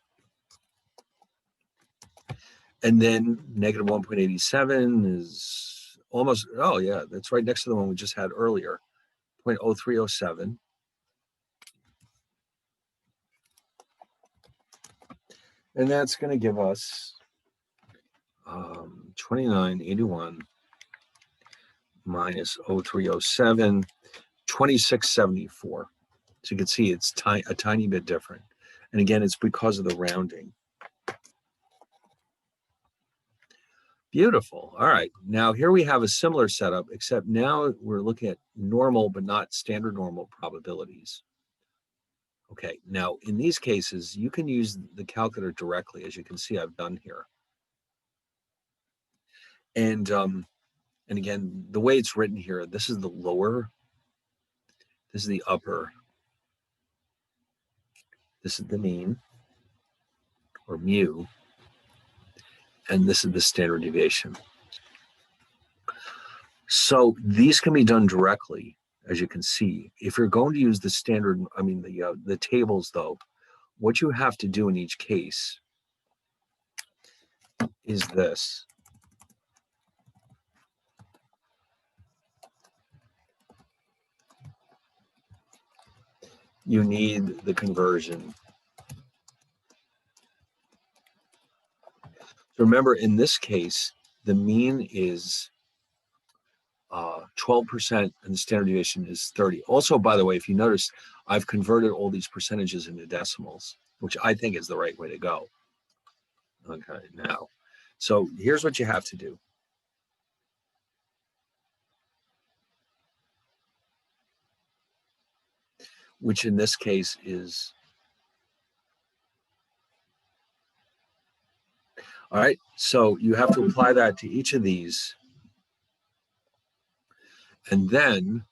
[SPEAKER 1] And then negative 1.87 is almost, oh yeah, that's right next to the one we just had earlier, 0.0307. And that's going to give us 2981 minus 0307, 2674. So you can see it's a tiny bit different. And again, it's because of the rounding. Beautiful. All right. Now here we have a similar setup, except now we're looking at normal but not standard normal probabilities. Okay. Now in these cases, you can use the calculator directly, as you can see I've done here. And again, the way it's written here, this is the lower, this is the upper, this is the mean, or mu, and this is the standard deviation. So these can be done directly, as you can see. If you're going to use the standard, the tables though, what you have to do in each case is this. You need the conversion. So remember, in this case, the mean is 12% and the standard deviation is 30. Also, by the way, if you notice, I've converted all these percentages into decimals, which I think is the right way to go. Okay, now, so here's what you have to do. Which in this case is, all right, so you have to apply that to each of these. And then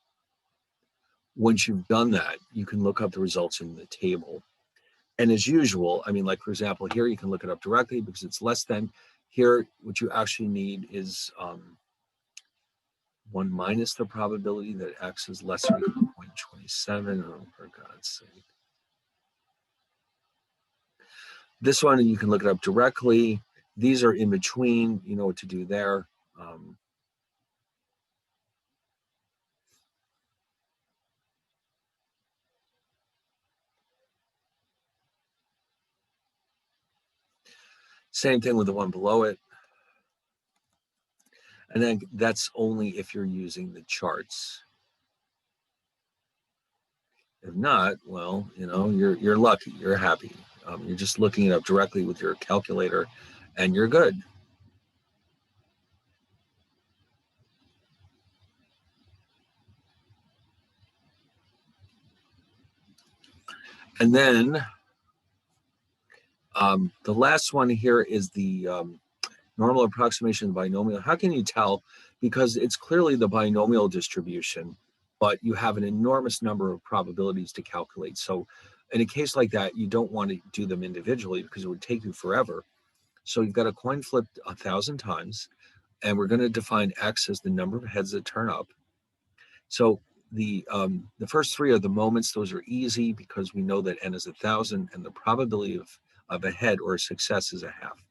[SPEAKER 1] once you've done that, you can look up the results in the table. And as usual, like for example, here you can look it up directly because it's less than. Here, what you actually need is 1 minus the probability that x is less or equal to 0.27. Oh, for God's sake. This one, you can look it up directly. These are in between. You know what to do there. Same thing with the one below it. And then that's only if you're using the charts. If not, well, you're lucky, you're happy. You're just looking it up directly with your calculator and you're good. And then the last one here is the normal approximation of the binomial. How can you tell? Because it's clearly the binomial distribution, but you have an enormous number of probabilities to calculate. So in a case like that, you don't want to do them individually because it would take you forever. So you've got a coin flipped 1,000 times, and we're going to define x as the number of heads that turn up. So the first three are the moments. Those are easy because we know that n is 1,000, and the probability of a head or a success is a half.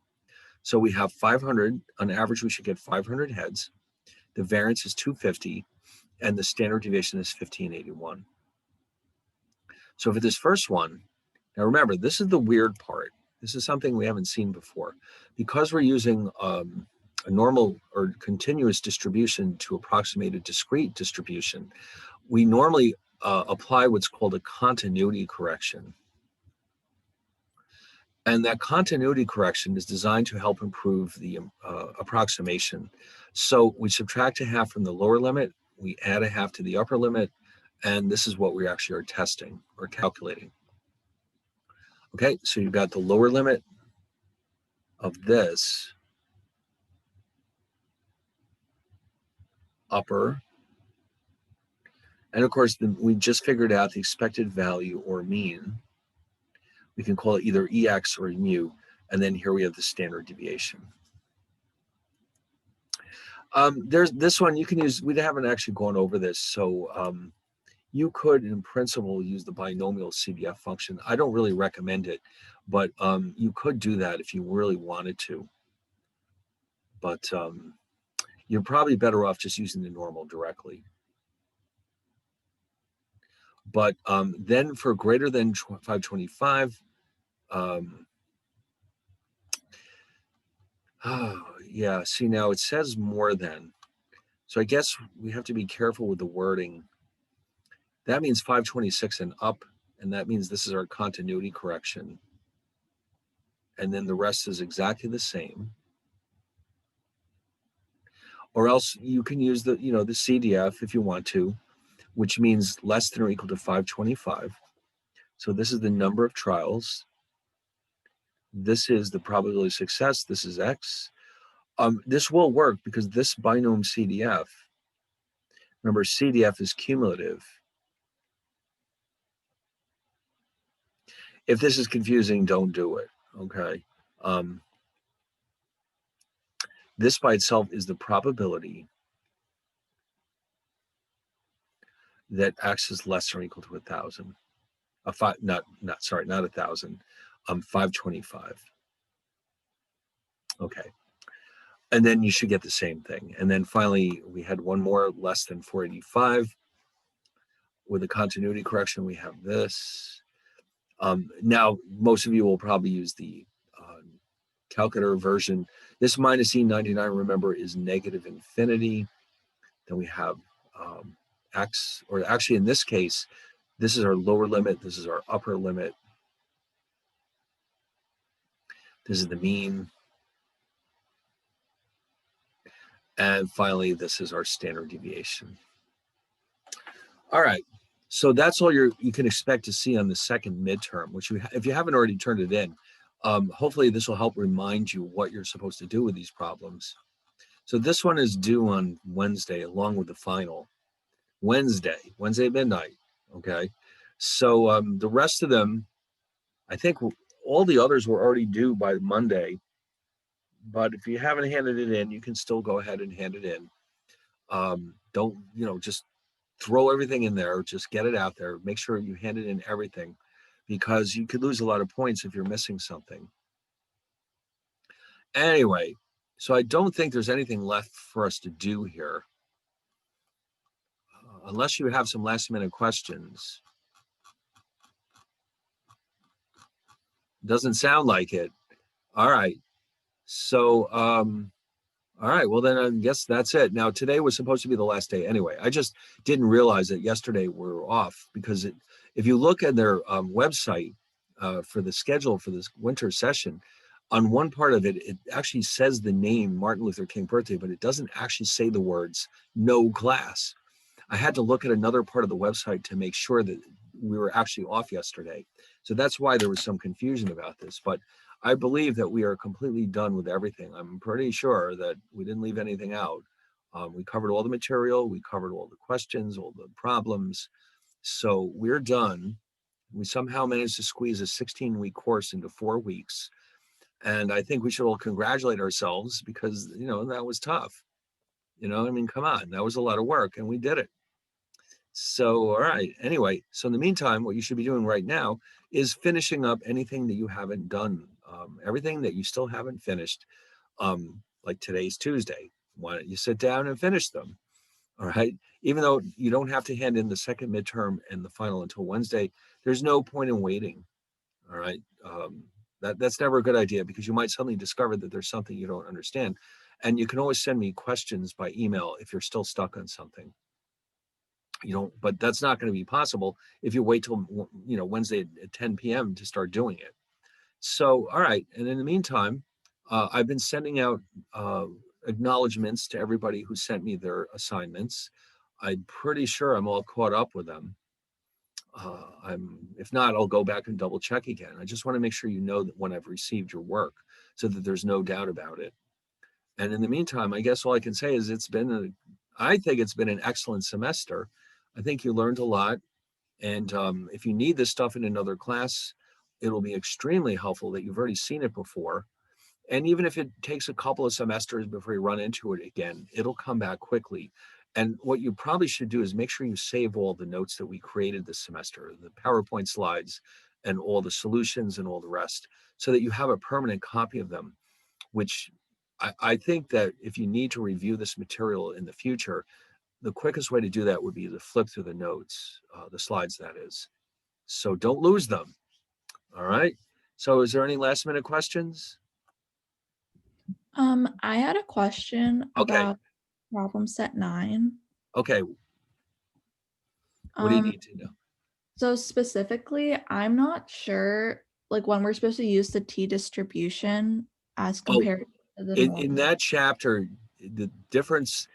[SPEAKER 1] So we have 500. On average, we should get 500 heads. The variance is 250, and the standard deviation is 1581. So for this first one, now remember, this is the weird part. This is something we haven't seen before. Because we're using a normal or continuous distribution to approximate a discrete distribution, we normally apply what's called a continuity correction. And that continuity correction is designed to help improve the approximation. So we subtract a half from the lower limit, we add a half to the upper limit, and this is what we actually are testing or calculating. Okay, so you've got the lower limit of this, upper, and of course, we just figured out the expected value or mean. We can call it either EX or mu, and then here we have the standard deviation. There's this one you can use. We haven't actually gone over this, so You could, in principle, use the binomial CDF function. I don't really recommend it, but you could do that if you really wanted to. But you're probably better off just using the normal directly. But then for greater than 525, oh, yeah, see now it says more than. So I guess we have to be careful with the wording. That means 526 and up, and that means this is our continuity correction. And then the rest is exactly the same. Or else you can use the CDF if you want to, which means less than or equal to 525. So this is the number of trials. This is the probability of success. This is X. This will work because this binomial CDF, remember CDF is cumulative. If this is confusing, don't do it, okay? This by itself is the probability that X is less or equal to 1,000. Not 1,000. 525. Okay. And then you should get the same thing. And then finally, we had one more less than 485. With a continuity correction, we have this. Now, most of you will probably use the calculator version. This minus E99, remember, is negative infinity. Then we have X, or actually in this case, this is our lower limit. This is our upper limit. This is the mean. And finally, this is our standard deviation. All right. So that's all you can expect to see on the second midterm, which if you haven't already turned it in, hopefully this will help remind you what you're supposed to do with these problems. So this one is due on Wednesday, along with the final. Wednesday midnight, okay? So the rest of them, I think all the others were already due by Monday, but if you haven't handed it in, you can still go ahead and hand it in. Don't, just throw everything in there, just get it out there, make sure you hand it in everything, because you could lose a lot of points if you're missing something. Anyway, so I don't think there's anything left for us to do here. Unless you have some last minute questions. Doesn't sound like it. All right. So, all right. Well, then I guess that's it. Now, today was supposed to be the last day anyway. I just didn't realize that yesterday we were off, because if you look at their website for the schedule for this winter session, on one part of it, it actually says the name Martin Luther King birthday, but it doesn't actually say the words no class. I had to look at another part of the website to make sure that we were actually off yesterday. So that's why there was some confusion about this. But I believe that we are completely done with everything. I'm pretty sure that we didn't leave anything out. We covered all the material. We covered all the questions, all the problems. So we're done. We somehow managed to squeeze a 16-week course into 4 weeks. And I think we should all congratulate ourselves, because, that was tough. Come on, that was a lot of work, and we did it. So, all right. Anyway, so in the meantime, what you should be doing right now is finishing up anything that you haven't done, everything that you still haven't finished. Like today's Tuesday. Why don't you sit down and finish them? All right. Even though you don't have to hand in the second midterm and the final until Wednesday, there's no point in waiting. All right. That's never a good idea, because you might suddenly discover that there's something you don't understand. And you can always send me questions by email if you're still stuck on something. But that's not going to be possible if you wait till Wednesday at 10 p.m. to start doing it. So, all right. And in the meantime, I've been sending out acknowledgments to everybody who sent me their assignments. I'm pretty sure I'm all caught up with them. If not, I'll go back and double check again. I just want to make sure you know that when I've received your work, so that there's no doubt about it. And in the meantime, I guess all I can say is I think it's been an excellent semester. I think you learned a lot. And if you need this stuff in another class, it'll be extremely helpful that you've already seen it before. And even if it takes a couple of semesters before you run into it again, it'll come back quickly. And what you probably should do is make sure you save all the notes that we created this semester, the PowerPoint slides and all the solutions and all the rest, so that you have a permanent copy of them, which I think that if you need to review this material in the future, the quickest way to do that would be to flip through the notes, the slides that is. So don't lose them. All right. So is there any last minute questions?
[SPEAKER 2] I had a question
[SPEAKER 1] Okay.
[SPEAKER 2] about problem set 9.
[SPEAKER 1] Okay. What do you
[SPEAKER 2] Um,
[SPEAKER 1] need to know?
[SPEAKER 2] so specifically, I'm not sure like when we're supposed to use the t distribution as
[SPEAKER 1] Oh,
[SPEAKER 2] compared to the
[SPEAKER 1] in
[SPEAKER 2] normal.
[SPEAKER 1] that chapter, the difference,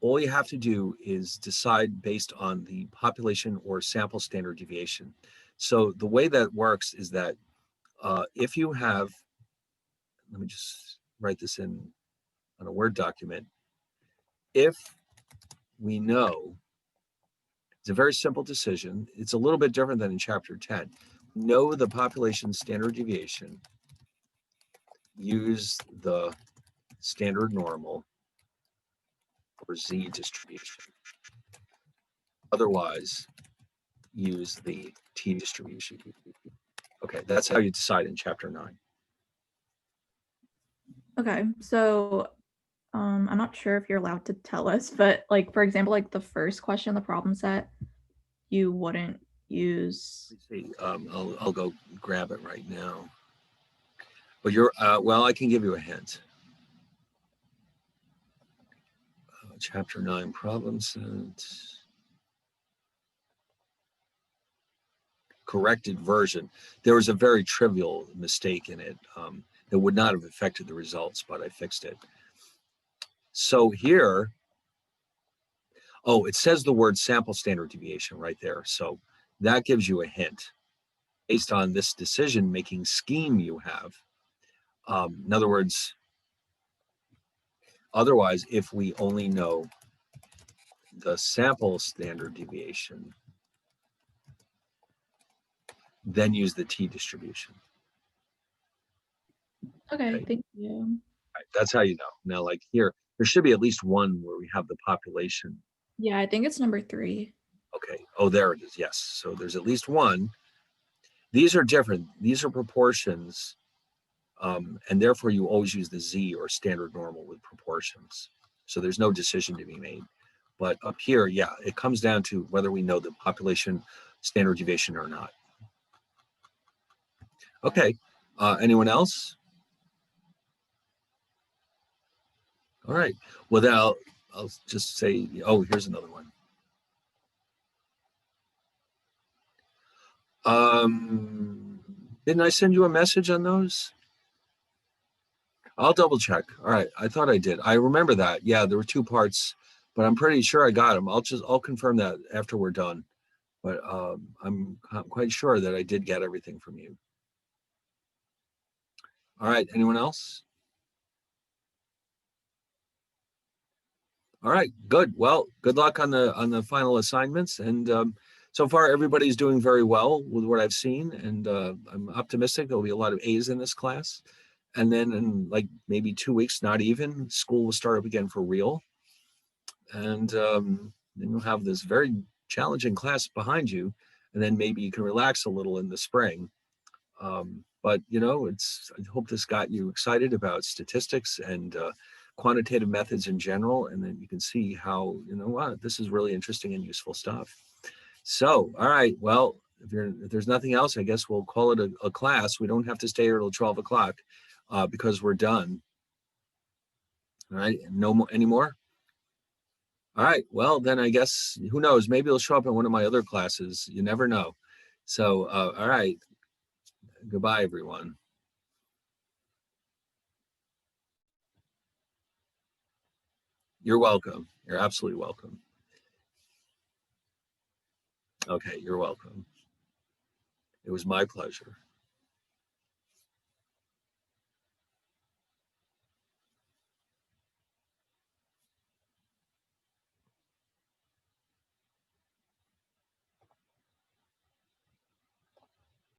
[SPEAKER 1] all you have to do is decide based on the population or sample standard deviation. So the way that works is that if you have, let me just write this in on a Word document. If we know, it's a very simple decision. It's a little bit different than in chapter 10. Know the population standard deviation, use the standard normal or Z distribution. Otherwise, use the T distribution. Okay, that's how you decide in chapter 9.
[SPEAKER 2] Okay, so I'm not sure if you're allowed to tell us, but like for example, like the first question in the problem set, you wouldn't use.
[SPEAKER 1] Let's see, I'll go grab it right now. But you're, well, I can give you a hint. Chapter 9 problem set. Corrected version. There was a very trivial mistake in it that would not have affected the results, but I fixed it. So here, oh, it says the word sample standard deviation right there. So that gives you a hint based on this decision-making scheme you have. In other words, otherwise, if we only know the sample standard deviation, then use the T distribution.
[SPEAKER 2] Okay,
[SPEAKER 1] Okay.
[SPEAKER 2] thank you.
[SPEAKER 1] Right. That's how you know. Now, like here, there should be at least one where we have the population.
[SPEAKER 2] Yeah, I think it's number 3.
[SPEAKER 1] Okay. Oh, there it is. Yes. So there's at least one. These are different. These are proportions. And therefore, you always use the Z or standard normal with proportions. So there's no decision to be made. But up here, yeah, it comes down to whether we know the population standard deviation or not. Okay. Anyone else? All right. Well, then I'll just say, oh, here's another one. Didn't I send you a message on those? I'll double check. All right. I thought I did. I remember that. Yeah, there were 2 parts, but I'm pretty sure I got them. I'll confirm that after we're done. But I'm quite sure that I did get everything from you. All right. Anyone else? All right. Good. Well, good luck on the final assignments. And so far, everybody's doing very well with what I've seen, and I'm optimistic there'll be a lot of A's in this class. And then in like maybe 2 weeks, not even, school will start up again for real. And then you'll have this very challenging class behind you, and then maybe you can relax a little in the spring. But you know, I hope this got you excited about statistics and quantitative methods in general, and then you can see how, you know what, this is really interesting and useful stuff. So, all right, well, if there's nothing else, I guess we'll call it a class. We don't have to stay here till 12 o'clock because we're done. All right, no more anymore. All right, well, then I guess, who knows, maybe it'll show up in one of my other classes. You never know. So, all right, goodbye, everyone. You're welcome. You're absolutely welcome. Okay, you're welcome. It was my pleasure.